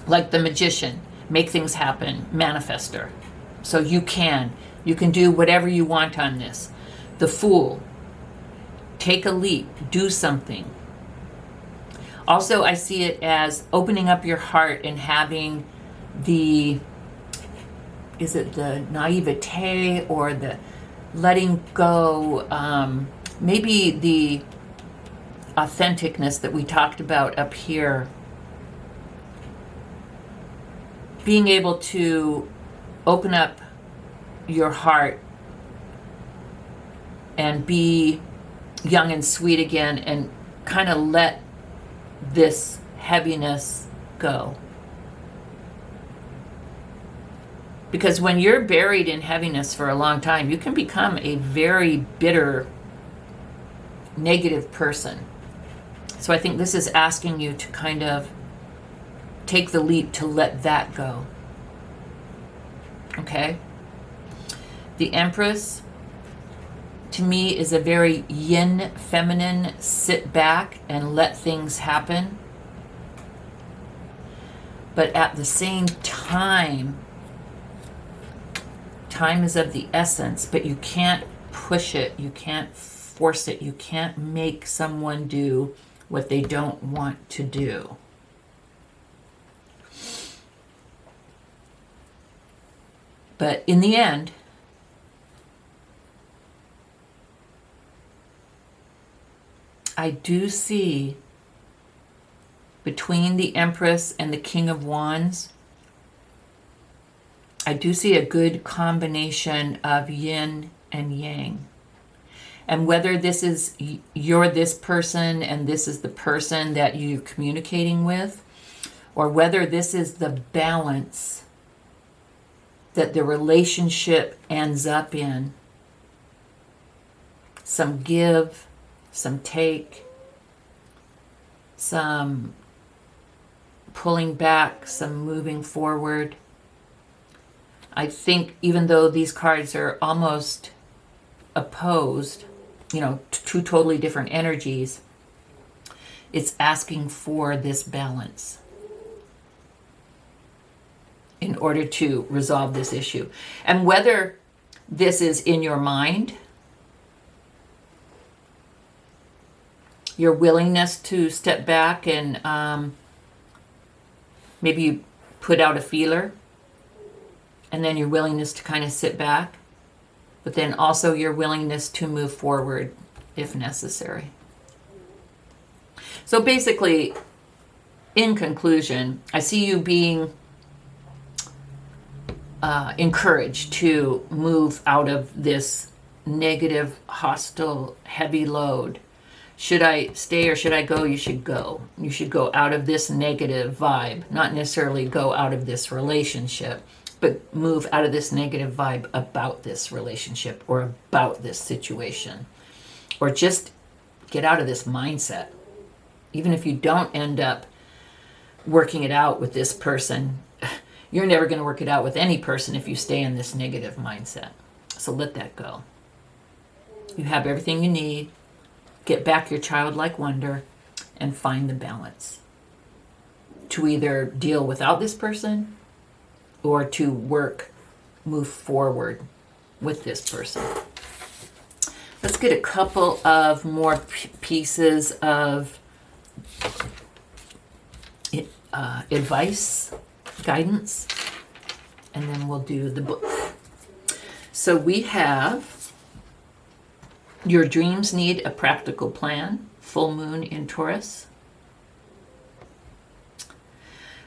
like the Magician, make things happen, manifester. So you can do whatever you want on this. The Fool, take a leap, do something. Also, I see it as opening up your heart and having the, is it the naivete or the letting go, maybe the authenticness that we talked about up here. Being able to open up your heart and be young and sweet again and kind of let this heaviness go. Because when you're buried in heaviness for a long time, you can become a very bitter, negative person. So I think this is asking you to kind of take the leap to let that go. Okay? The Empress, to me, is a very yin, feminine, sit back and let things happen. But at the same time, time is of the essence, but you can't push it, you can't force it, you can't make someone do what they don't want to do. But in the end, I do see between the Empress and the King of Wands, I do see a good combination of yin and yang. And whether this is, you're this person and this is the person that you're communicating with, or whether this is the balance that the relationship ends up in, some give, some take, some pulling back, some moving forward. I think even though these cards are almost opposed, two totally different energies, it's asking for this balance in order to resolve this issue. And whether this is in your mind, your willingness to step back and maybe you put out a feeler, and then your willingness to kind of sit back, but then also your willingness to move forward if necessary. So basically, in conclusion, I see you being encouraged to move out of this negative, hostile, heavy load. Should I stay or should I go? You should go. You should go out of this negative vibe, not necessarily go out of this relationship, but move out of this negative vibe about this relationship or about this situation. Or just get out of this mindset. Even if you don't end up working it out with this person, you're never going to work it out with any person if you stay in this negative mindset. So let that go. You have everything you need. Get back your childlike wonder and find the balance to either deal without this person or to move forward with this person. Let's get a couple of more pieces of advice, guidance, and then we'll do the book. So we have, your dreams need a practical plan, full moon in Taurus.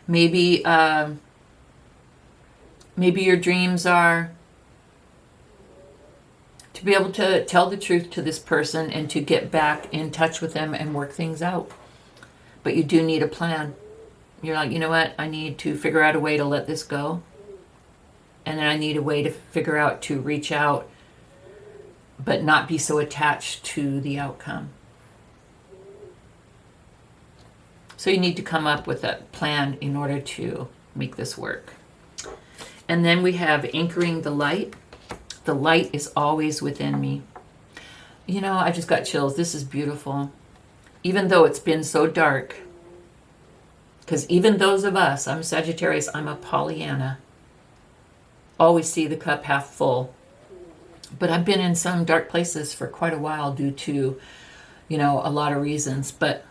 Maybe your dreams are to be able to tell the truth to this person and to get back in touch with them and work things out. But you do need a plan. You're like, you know what? I need to figure out a way to let this go. And then I need a way to figure out to reach out but not be so attached to the outcome. So you need to come up with a plan in order to make this work. And then we have anchoring the light. The light is always within me. I just got chills. This is beautiful. Even though it's been so dark, because even those of us, I'm Sagittarius, I'm a Pollyanna. always see the cup half full. But I've been in some dark places for quite a while due to, a lot of reasons. But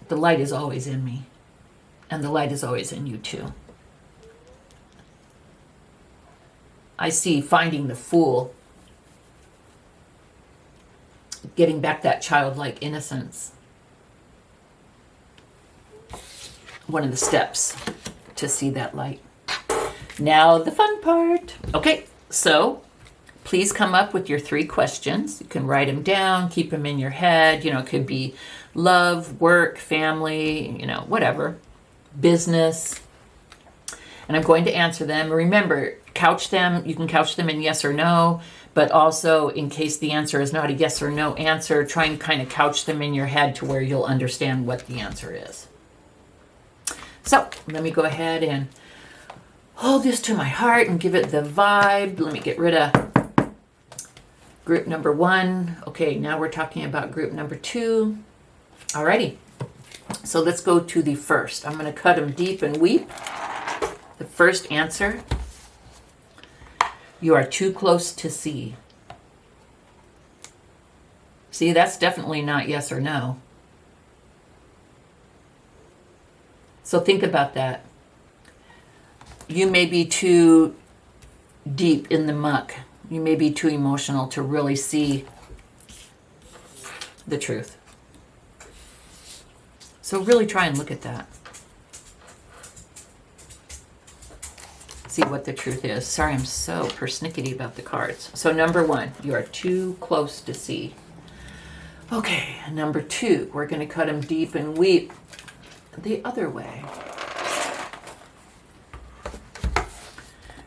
the light is always in me. And the light is always in you too. I see finding the Fool, getting back that childlike innocence. One of the steps to see that light. Now the fun part. Okay, so please come up with your 3 questions. You can write them down, keep them in your head. It could be love, work, family, whatever, business. And I'm going to answer them. Remember, couch them. You can couch them in yes or no, but also in case the answer is not a yes or no answer, try and kind of couch them in your head to where you'll understand what the answer is. So let me go ahead and hold this to my heart and give it the vibe. Let me get rid of group number 1. Okay, now we're talking about group number 2. Alrighty. So let's go to the first. I'm going to cut them deep and weep. The first answer: you are too close to see. See, that's definitely not yes or no. So think about that. You may be too deep in the muck. You may be too emotional to really see the truth. So really try and look at that. See what the truth is. Sorry, I'm so persnickety about the cards. So number 1, you are too close to see. Okay, number 2, we're going to cut them deep and weep the other way.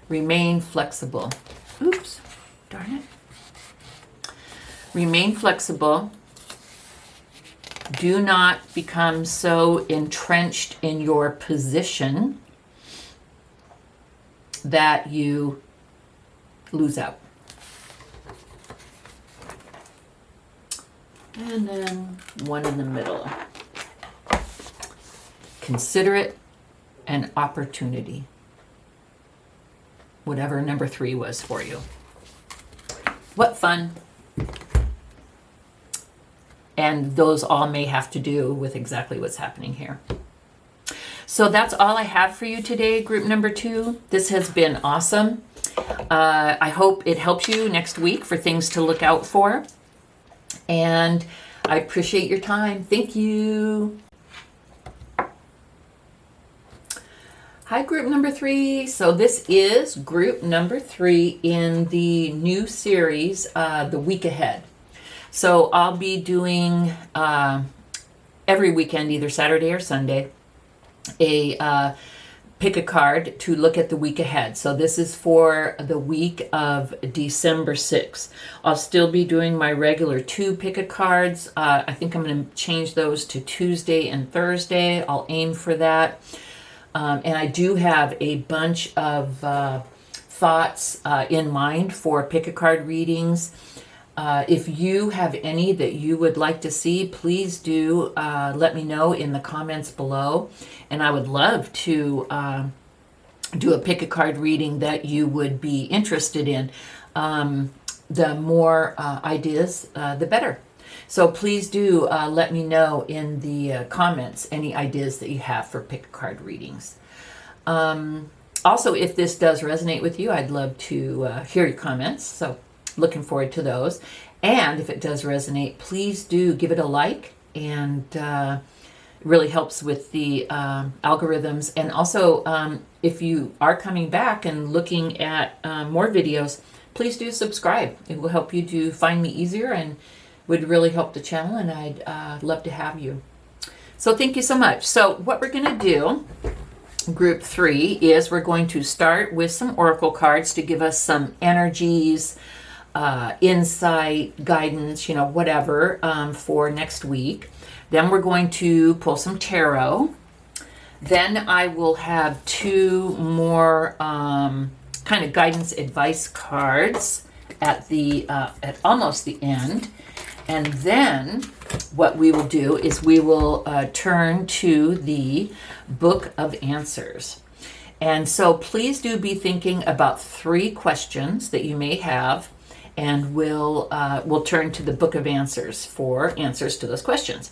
Remain flexible. Oops, darn it. Remain flexible. Do not become so entrenched in your position that you lose out. And then one in the middle. Consider it an opportunity. Whatever number 3 was for you. What fun. And those all may have to do with exactly what's happening here. So that's all I have for you today, group number 2. This has been awesome. I hope it helps you next week for things to look out for. And I appreciate your time. Thank you. Hi, group number 3. So this is group number 3 in the new series, The Week Ahead. So I'll be doing every weekend, either Saturday or Sunday, pick a card to look at the week ahead. So this is for the week of December 6th. I'll still be doing my regular 2 pick-a cards. I think I'm going to change those to Tuesday and Thursday. I'll aim for that. And I do have a bunch of thoughts in mind for pick-a-card readings. If you have any that you would like to see, please do let me know in the comments below. And I would love to do a pick-a-card reading that you would be interested in. The more ideas, the better. So please do let me know in the comments any ideas that you have for pick-a-card readings. Also, if this does resonate with you, I'd love to hear your comments. So looking forward to those. And if it does resonate, please do give it a like, and it really helps with the algorithms. And also, if you are coming back and looking at more videos, please do subscribe. It will help you to find me easier and would really help the channel, and I'd love to have you. So thank you so much. So what we're going to do, group 3, is we're going to start with some oracle cards to give us some energies, insight, guidance, whatever, for next week. Then we're going to pull some tarot. Then I will have 2 more kind of guidance advice cards at almost the end. And then what we will do is we will turn to the Book of Answers. And so please do be thinking about 3 questions that you may have, and we'll turn to the Book of Answers for answers to those questions.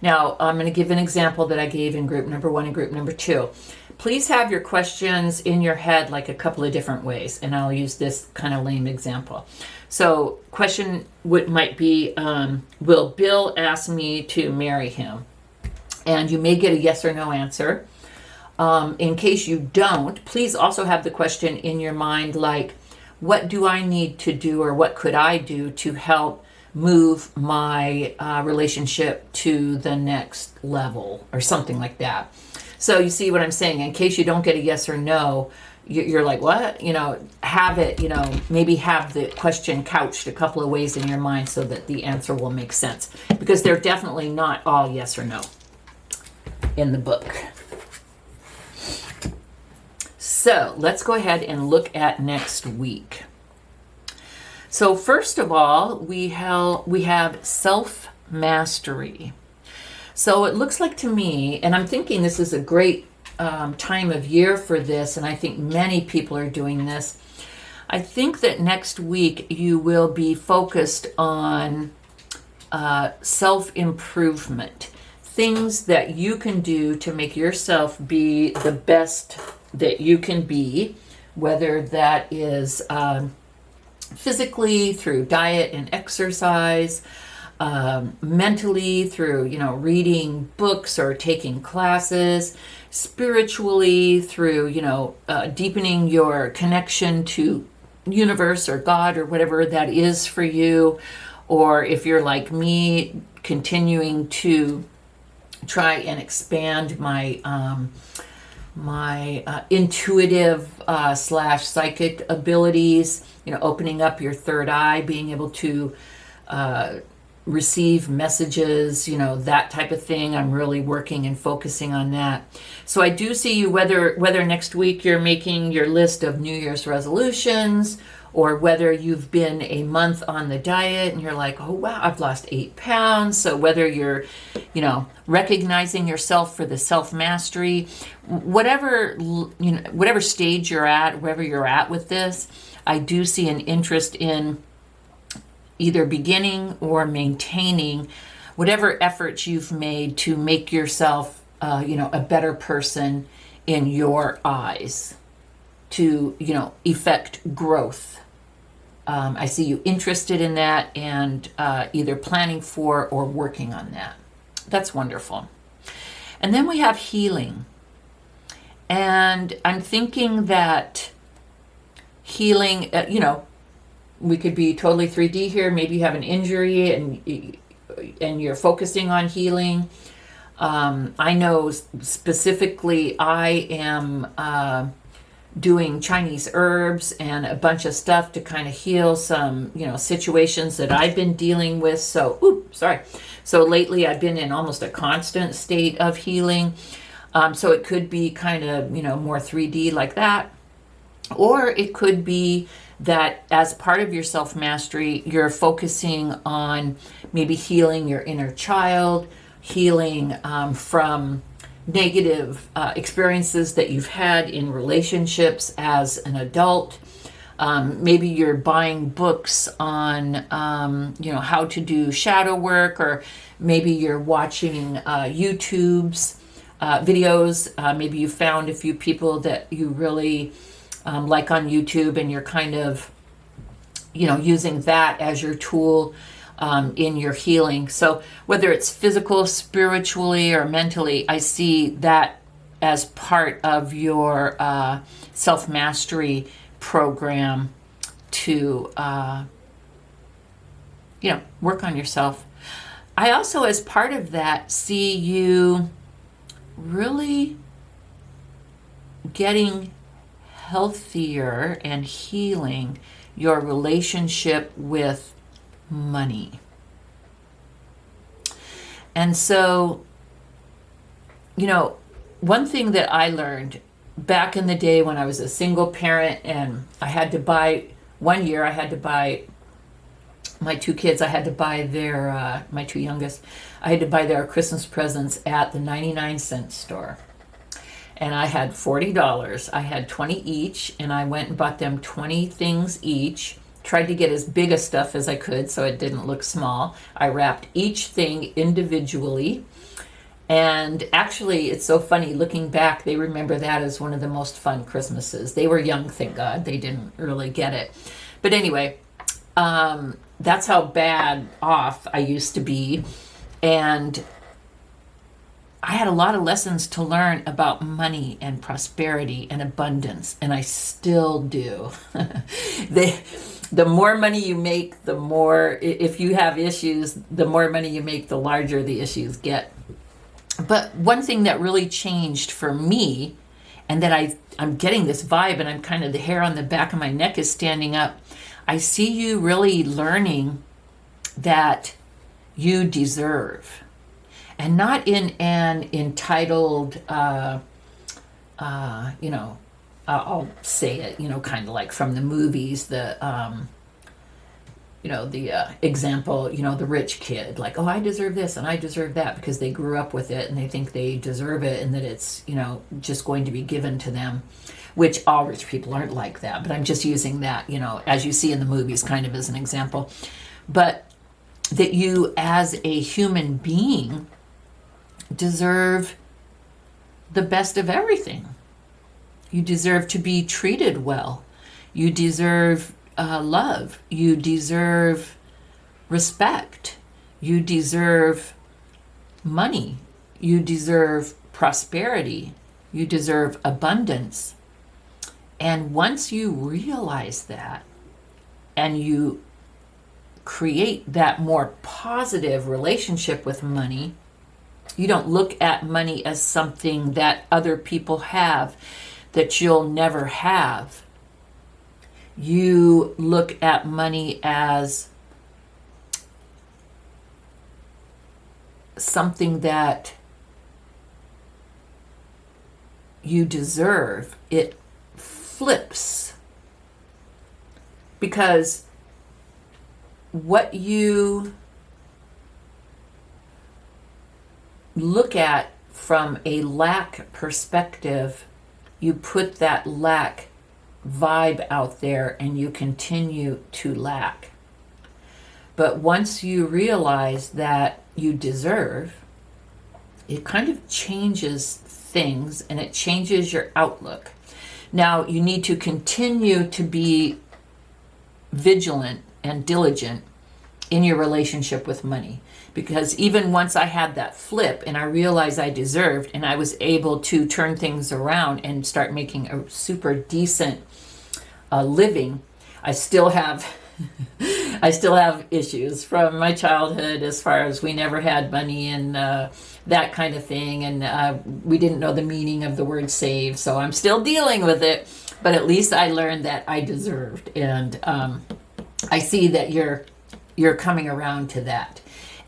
Now, I'm going to give an example that I gave in group number 1 and group number 2. Please have your questions in your head like a couple of different ways, and I'll use this kind of lame example. So question might be, will Bill ask me to marry him? And you may get a yes or no answer. In case you don't, please also have the question in your mind like, what do I need to do, or what could I do to help move my relationship to the next level, or something like that. So you see what I'm saying? In case you don't get a yes or no, you're like, what? Have it, maybe have the question couched a couple of ways in your mind so that the answer will make sense. Because they're definitely not all yes or no in the book. So let's go ahead and look at next week. So first of all, we have self-mastery. So it looks like to me, and I'm thinking this is a great time of year for this, and I think many people are doing this. I think that next week you will be focused on self-improvement, things that you can do to make yourself be the best that you can be, whether that is physically through diet and exercise, mentally through reading books or taking classes, spiritually through deepening your connection to universe or God or whatever that is for you, or if you're like me, continuing to try and expand my intuitive / psychic abilities, opening up your third eye, being able to receive messages, that type of thing. I'm really working and focusing on that. So I do see you, whether next week you're making your list of New Year's resolutions, or whether you've been a month on the diet and you're like, oh wow, I've lost 8 pounds. So whether you're, recognizing yourself for the self-mastery, whatever stage you're at, wherever you're at with this, I do see an interest in either beginning or maintaining whatever efforts you've made to make yourself, a better person in your eyes, to, effect growth. I see you interested in that and either planning for or working on that. That's wonderful. And then we have healing. And I'm thinking that healing, we could be totally 3D here. Maybe you have an injury and you're focusing on healing. I know specifically I am doing Chinese herbs and a bunch of stuff to kind of heal some, situations that I've been dealing with. So lately I've been in almost a constant state of healing. So it could be kind of, more 3D like that. Or it could be that as part of your self-mastery, you're focusing on maybe healing your inner child, healing from negative experiences that you've had in relationships as an adult. Maybe you're buying books on, how to do shadow work, or maybe you're watching YouTube's videos. Maybe you found a few people that you really like on YouTube, and you're kind of, using that as your tool in your healing. So whether it's physical, spiritually, or mentally, I see that as part of your self-mastery program to, work on yourself. I also, as part of that, see you really getting healthier and healing your relationship with money. And so, one thing that I learned back in the day when I was a single parent, and I had to buy, one year I had to buy my 2 kids, I had to buy their, my 2 youngest, I had to buy their Christmas presents at the 99-cent store. and I had $40. I had 20 each, and I went and bought them 20 things each. Tried to get as big a stuff as I could so it didn't look small. I wrapped each thing individually. And actually, it's so funny looking back, they remember that as one of the most fun Christmases. They were young, thank God. They didn't really get it. But anyway, that's how bad off I used to be. And I had a lot of lessons to learn about money and prosperity and abundance, and I still do. The more money you make, the more, if you have issues, the more money you make, the larger the issues get. But one thing that really changed for me, and that I'm getting this vibe, and I'm kind of, the hair on the back of my neck is standing up. I see you really learning that you deserve. And not in an entitled, I'll say it, kind of like from the movies, the example, the rich kid, like, oh, I deserve this and I deserve that, because they grew up with it and they think they deserve it and that it's, just going to be given to them, which all rich people aren't like that. But I'm just using that, as you see in the movies, kind of as an example. But that you as a human being deserve the best of everything. You deserve to be treated well. You deserve love. You deserve respect. You deserve money. You deserve prosperity. You deserve abundance. And once you realize that and you create that more positive relationship with money, you don't look at money as something that other people have that you'll never have. You look at money as something that you deserve. It flips. Because what you look at from a lack perspective, you put that lack vibe out there and you continue to lack. But once you realize that you deserve, it kind of changes things and it changes your outlook. Now, you need to continue to be vigilant and diligent in your relationship with money. Because even once I had that flip and I realized I deserved, and I was able to turn things around and start making a super decent living, I still have issues from my childhood, as far as we never had money and that kind of thing, and we didn't know the meaning of the word save, so I'm still dealing with it. But at least I learned that I deserved, and I see that you're coming around to that.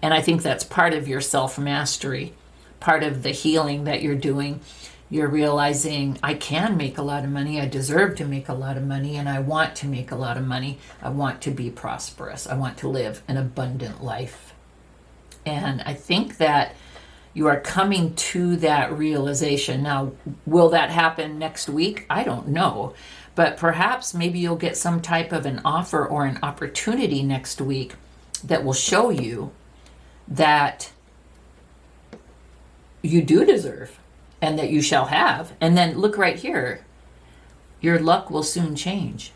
And I think that's part of your self-mastery, part of the healing that you're doing. You're realizing, I can make a lot of money, I deserve to make a lot of money, and I want to make a lot of money. I want to be prosperous. I want to live an abundant life. And I think that you are coming to that realization. Now, will that happen next week? I don't know. But perhaps maybe you'll get some type of an offer or an opportunity next week that will show you that you do deserve and that you shall have. And then look right here, your luck will soon change.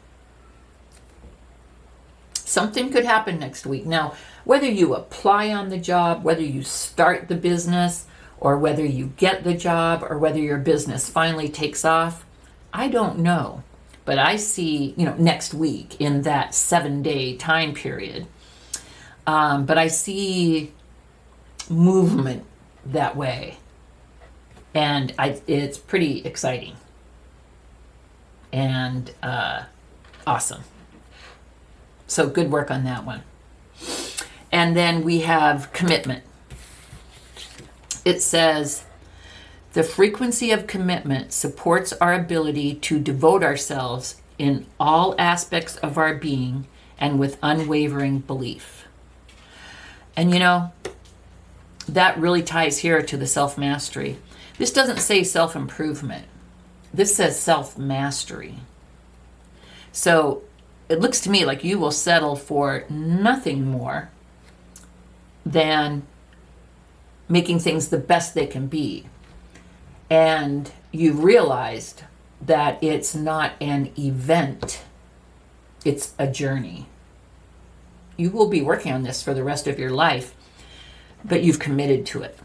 Something could happen next week. Now, whether you apply on the job, whether you start the business, or whether you get the job, or whether your business finally takes off, I don't know. But I see, next week in that 7-day time period. But I see movement that way. And it's pretty exciting. And awesome. So good work on that one. And then we have commitment. It says, the frequency of commitment supports our ability to devote ourselves in all aspects of our being and with unwavering belief. And that really ties here to the self-mastery. This doesn't say self-improvement. This says self-mastery. So it looks to me like you will settle for nothing more than making things the best they can be. And you realized that it's not an event, it's a journey. You will be working on this for the rest of your life, but you've committed to it.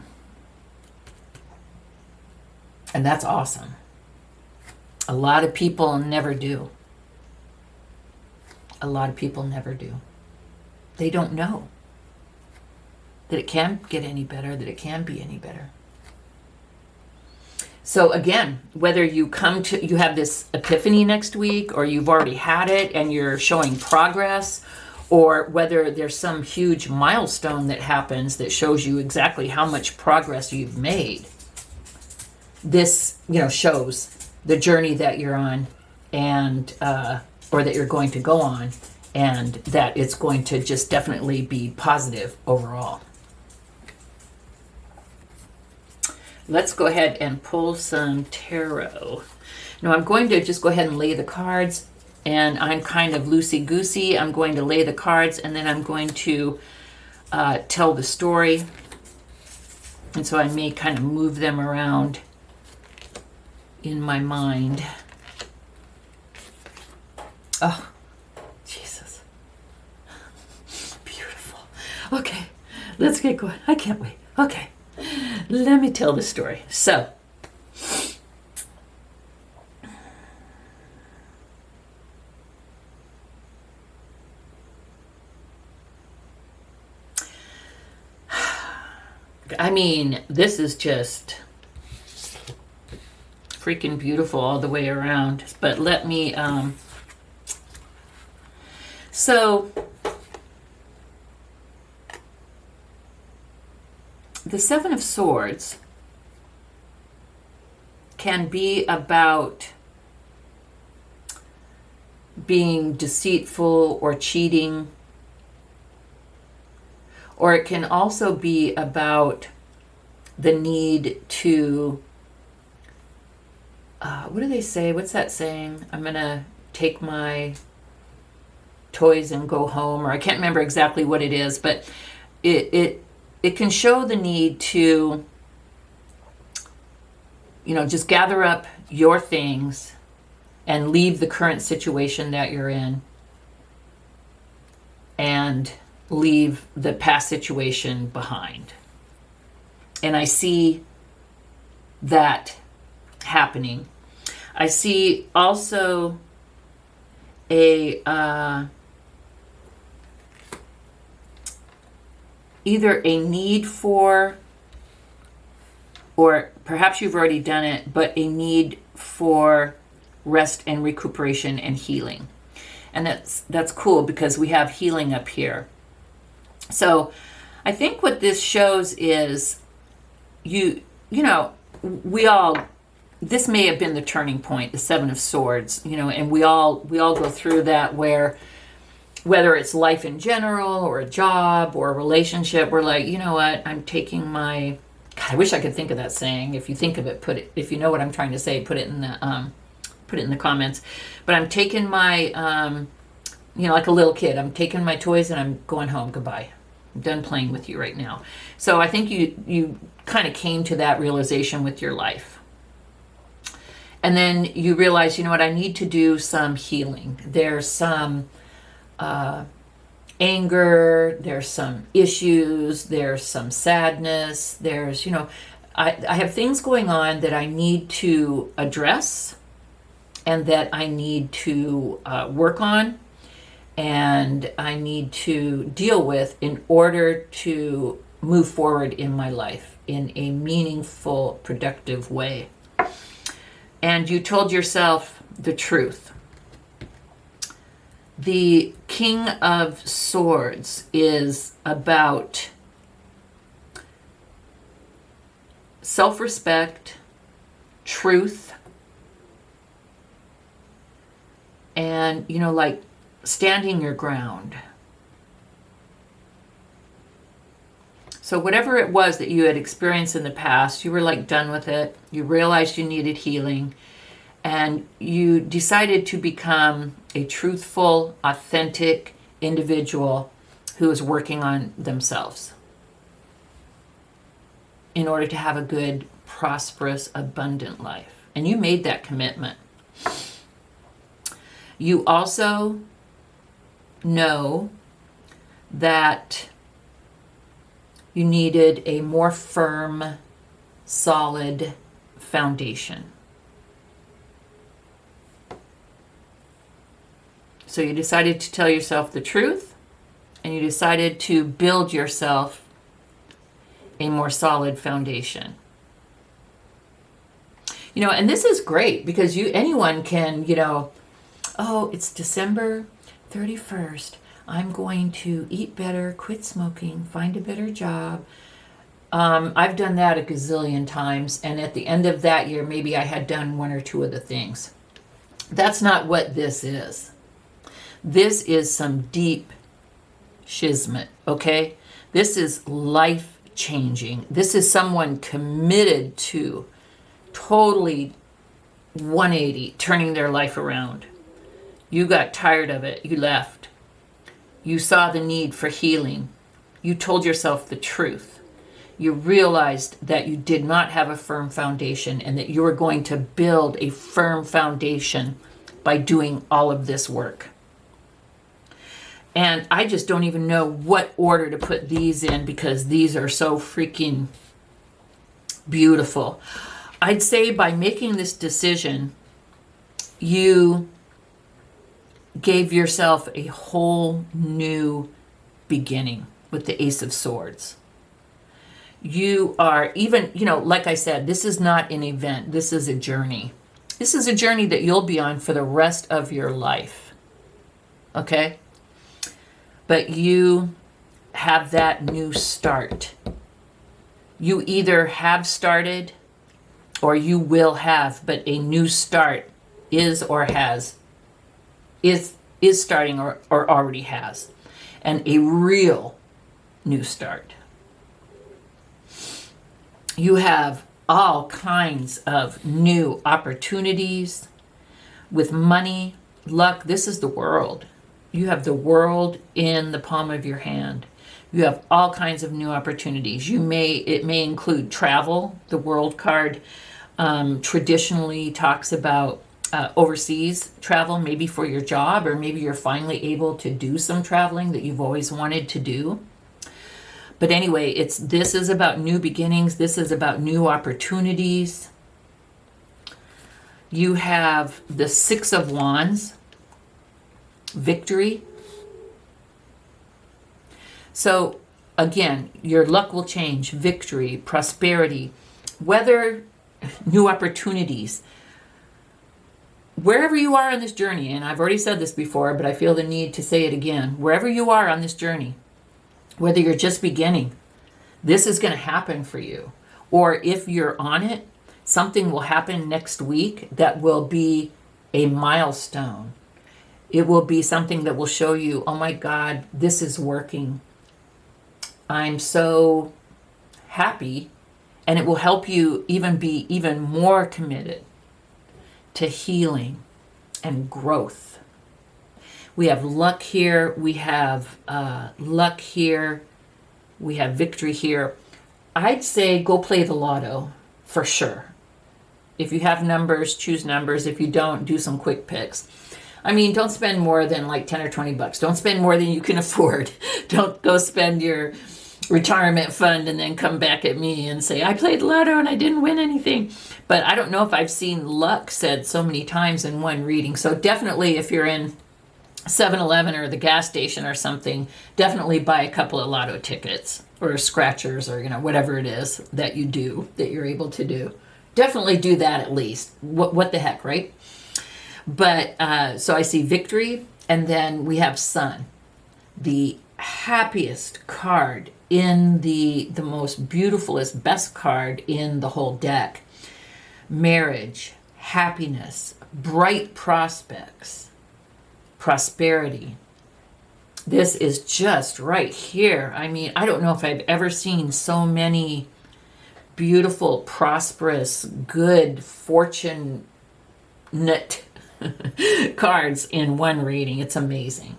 And that's awesome. A lot of people never do. A lot of people never do. They don't know that it can get any better, that it can be any better. So again, whether you have this epiphany next week, or you've already had it and you're showing progress, or whether there's some huge milestone that happens that shows you exactly how much progress you've made, this, shows the journey that you're on, and or that you're going to go on, and that it's going to just definitely be positive overall. Let's go ahead and pull some tarot. Now I'm going to just go ahead and lay the cards, and I'm kind of loosey-goosey. I'm going to lay the cards, and then I'm going to tell the story. And so I may kind of move them around in my mind. Oh, Jesus. Beautiful. Okay, let's get going. I can't wait. Okay, let me tell the story. So, I mean, this is just freaking beautiful all the way around. But let me, so the Seven of Swords can be about being deceitful or cheating, or it can also be about the need to, what do they say? What's that saying? I'm going to take my toys and go home, or I can't remember exactly what it is, but it can show the need to, just gather up your things and leave the current situation that you're in, and leave the past situation behind. And I see that happening. I see also a either a need for, or perhaps you've already done it, but a need for rest and recuperation and healing. And that's cool, because we have healing up here. So I think what this shows is we all, this may have been the turning point, the Seven of Swords, and we all go through that, where whether it's life in general or a job or a relationship, we're like, you know what, I'm taking my, God, I wish I could think of that saying. If you think of it, if you know what I'm trying to say, put it in the comments. But I'm taking my, like a little kid, I'm taking my toys and I'm going home. Goodbye. I'm done playing with you right now. So I think you kind of came to that realization with your life. And then you realize, you know what, I need to do some healing. There's some anger, there's some issues, there's some sadness, there's, I have things going on that I need to address and that I need to work on, and I need to deal with in order to move forward in my life in a meaningful, productive way. And you told yourself the truth. The King of Swords is about self-respect, truth, and, like standing your ground. So whatever it was that you had experienced in the past, you were like done with it. You realized you needed healing, and you decided to become a truthful, authentic individual who is working on themselves in order to have a good, prosperous, abundant life. And you made that commitment. You also know that you needed a more firm, solid foundation. So you decided to tell yourself the truth, and you decided to build yourself a more solid foundation. And this is great because anyone can, oh, it's December 31st. I'm going to eat better, quit smoking, find a better job. I've done that a gazillion times, and at the end of that year, maybe I had done one or two of the things. That's not what this is. This is some deep shizmet, okay? This is life-changing. This is someone committed to totally 180, turning their life around. You got tired of it. You left. You saw the need for healing. You told yourself the truth. You realized that you did not have a firm foundation and that you were going to build a firm foundation by doing all of this work. And I just don't even know what order to put these in because these are so freaking beautiful. I'd say by making this decision, you gave yourself a whole new beginning with the Ace of Swords. You are even, like I said, this is not an event. This is a journey. This is a journey that you'll be on for the rest of your life. Okay? But you have that new start. You either have started or you will have, but a new start is starting or already has. And a real new start. You have all kinds of new opportunities with money, luck. This is the world. You have the world in the palm of your hand. You have all kinds of new opportunities. It may include travel. The World card traditionally talks about overseas travel, maybe for your job, or maybe you're finally able to do some traveling that you've always wanted to do. But anyway, this is about new beginnings. This is about new opportunities. You have the Six of Wands, victory. So again, your luck will change, victory, prosperity, weather, new opportunities. Wherever you are on this journey, and I've already said this before, but I feel the need to say it again. Wherever you are on this journey, whether you're just beginning, this is going to happen for you. Or if you're on it, something will happen next week that will be a milestone. It will be something that will show you, oh my God, this is working. I'm so happy. And it will help you be even more committed to healing and growth. We have luck here. We have luck here. We have victory here. I'd say go play the lotto for sure. If you have numbers, choose numbers. If you don't, do some quick picks. I mean, don't spend more than like 10 or 20 bucks. Don't spend more than you can afford. Don't go spend your retirement fund and then come back at me and say, I played lotto and I didn't win anything. But I don't know if I've seen luck said so many times in one reading. So definitely if you're in 7-Eleven or the gas station or something, definitely buy a couple of lotto tickets or scratchers or whatever it is that you're able to do. Definitely do that at least. What the heck, right? But so I see victory, and then we have Sun, the happiest card in the most beautifulest, best card in the whole deck. Marriage, happiness, bright prospects, prosperity, This is just right here. I mean, I don't know if I've ever seen so many beautiful, prosperous, good, fortunate cards in one reading. It's amazing.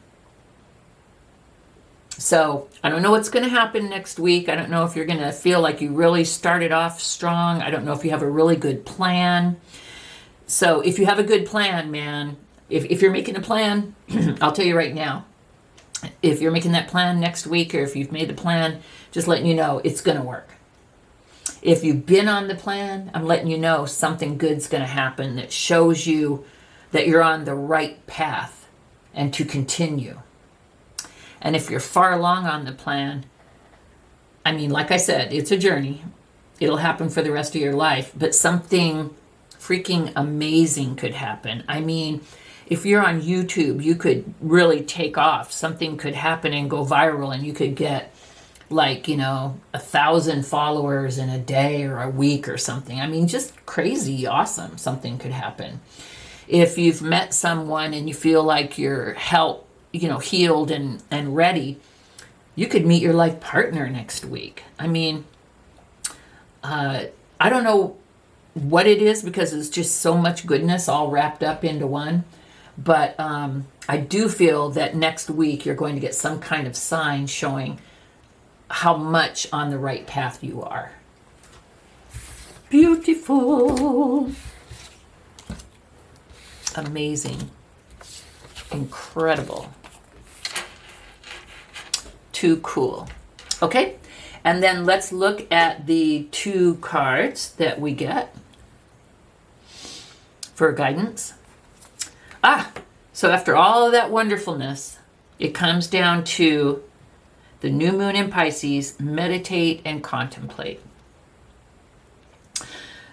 So I don't know what's going to happen next week. I don't know if you're going to feel like you really started off strong. I don't know if you have a really good plan. So if you have a good plan, man, if you're making a plan, I'll tell you right now, if you're making that plan next week, or if you've made the plan, just letting you know it's going to work. If you've been on the plan, I'm letting you know something good's going to happen that shows you that you're on the right path and to continue. And if you're far along on the plan, I mean, like I said, it's a journey. It'll happen for the rest of your life, but something freaking amazing could happen. I mean, if you're on YouTube, you could really take off. Something could happen and go viral, and you could get 1,000 followers in a day or a week or something. I mean, just crazy awesome. Something could happen. If you've met someone and you feel like you're healed and ready, you could meet your life partner next week. I mean, I don't know what it is, because it's just so much goodness all wrapped up into one. But I do feel that next week you're going to get some kind of sign showing how much on the right path you are. Beautiful. Amazing. Incredible. Too cool. Okay, and then let's look at the 2 cards that we get for guidance. So after all of that wonderfulness, it comes down to the new moon in Pisces, meditate and contemplate.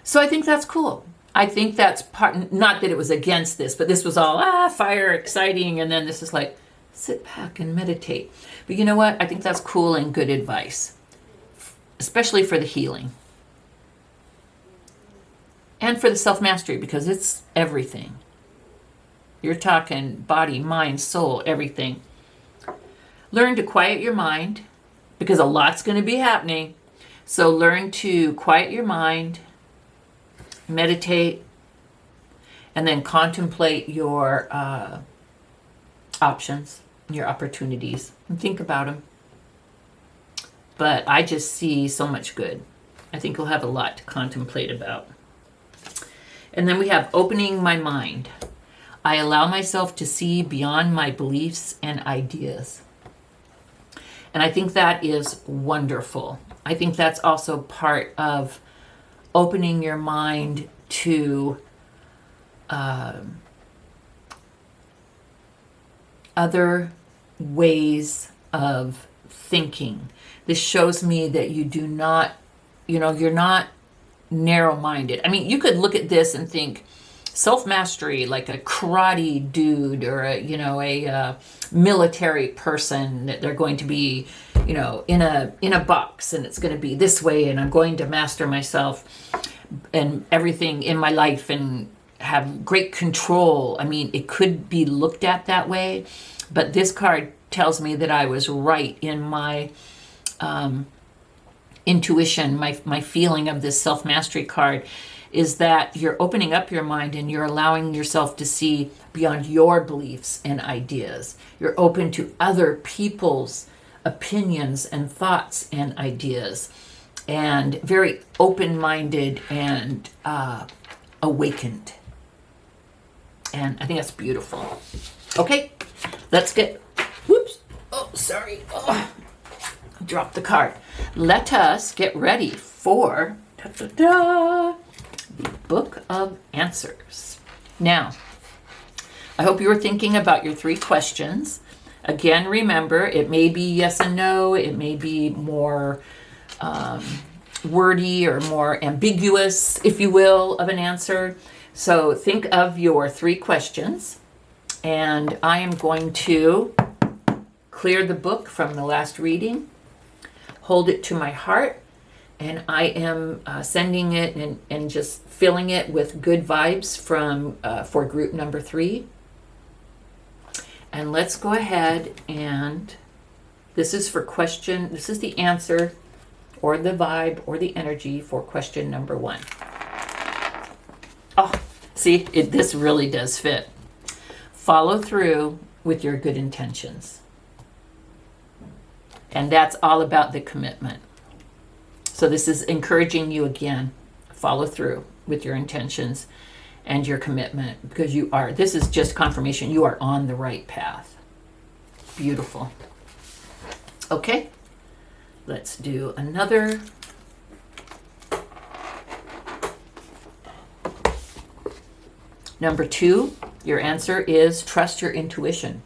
So I think that's cool. I think that's part, not that it was against this, but this was all fire, exciting, and then this is like, sit back and meditate. But you know what? I think that's cool and good advice, especially for the healing and for the self-mastery, because it's everything. You're talking body, mind, soul, everything. Learn to quiet your mind, because a lot's going to be happening. So learn to quiet your mind, meditate, and then contemplate your options, your opportunities, and think about them. But I just see so much good. I think you'll have a lot to contemplate about. And then we have opening my mind. I allow myself to see beyond my beliefs and ideas. And I think that is wonderful. I think that's also part of opening your mind to other ways of thinking. This shows me that you do not, you're not narrow-minded. I mean, you could look at this and think self-mastery, like a karate dude or a military person, that they're going to be, in a box, and it's going to be this way, and I'm going to master myself and everything in my life and have great control. I mean, it could be looked at that way, but this card tells me that I was right in my intuition, my feeling of this self-mastery card is that you're opening up your mind and you're allowing yourself to see beyond your beliefs and ideas. You're open to other people's opinions and thoughts and ideas, and very open-minded and awakened. And I think that's beautiful. Okay, let's get, I dropped the card. Let us get ready for the Book of Answers. Now, I hope you were thinking about your 3 questions. Again, remember, it may be yes and no. It may be more wordy or more ambiguous, if you will, of an answer. So think of your 3 questions, and I am going to clear the book from the last reading, hold it to my heart, and I am sending it and just filling it with good vibes for group number 3. And let's go ahead and this is the answer or the vibe or the energy for question number 1. Oh, see, this really does fit. Follow through with your good intentions. And that's all about the commitment. So this is encouraging you again, follow through with your intentions and your commitment, because this is just confirmation, you are on the right path. Beautiful. Okay, let's do another. Number 2, your answer is trust your intuition.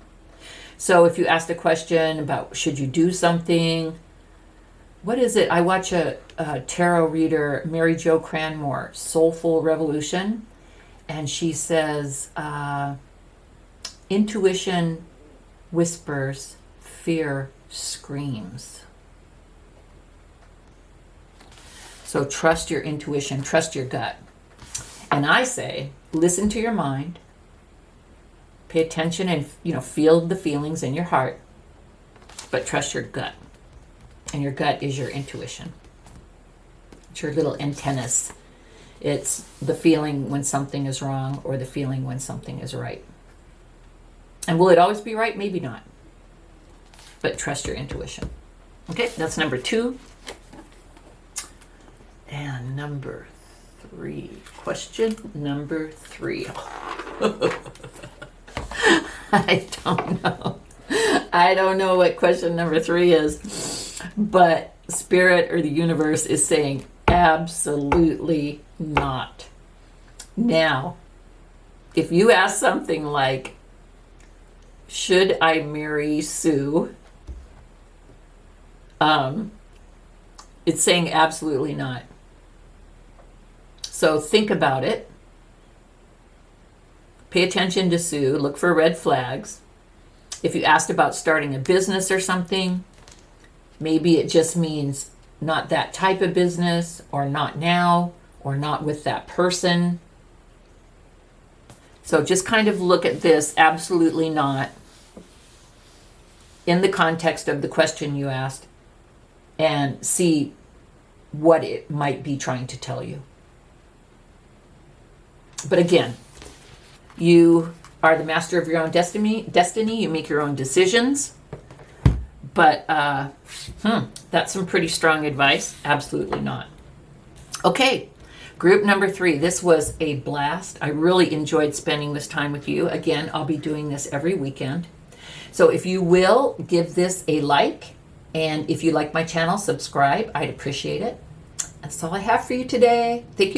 So if you asked a question about should you do something, what is it? I watch a tarot reader, Mary Jo Cranmore, Soulful Revolution, and she says, intuition whispers, fear screams. So trust your intuition, trust your gut. And I say, listen to your mind, pay attention and feel the feelings in your heart, but trust your gut. And your gut is your intuition. It's your little antennas. It's the feeling when something is wrong or the feeling when something is right. And will it always be right? Maybe not. But trust your intuition. Okay, that's number 2. And number 3. Question number 3. I don't know what question number 3 is, but Spirit or the universe is saying absolutely not. Now, if you ask something like, should I marry Sue? It's saying absolutely not. So think about it. Pay attention to Sue. Look for red flags. If you asked about starting a business or something, maybe it just means not that type of business, or not now, or not with that person. So just kind of look at this, absolutely not, in the context of the question you asked, and see what it might be trying to tell you. But again, you are the master of your own destiny. You make your own decisions. But that's some pretty strong advice. Absolutely not. Okay, group number 3. This was a blast. I really enjoyed spending this time with you. Again, I'll be doing this every weekend. So if you will, give this a like. And if you like my channel, subscribe. I'd appreciate it. That's all I have for you today. Thank you.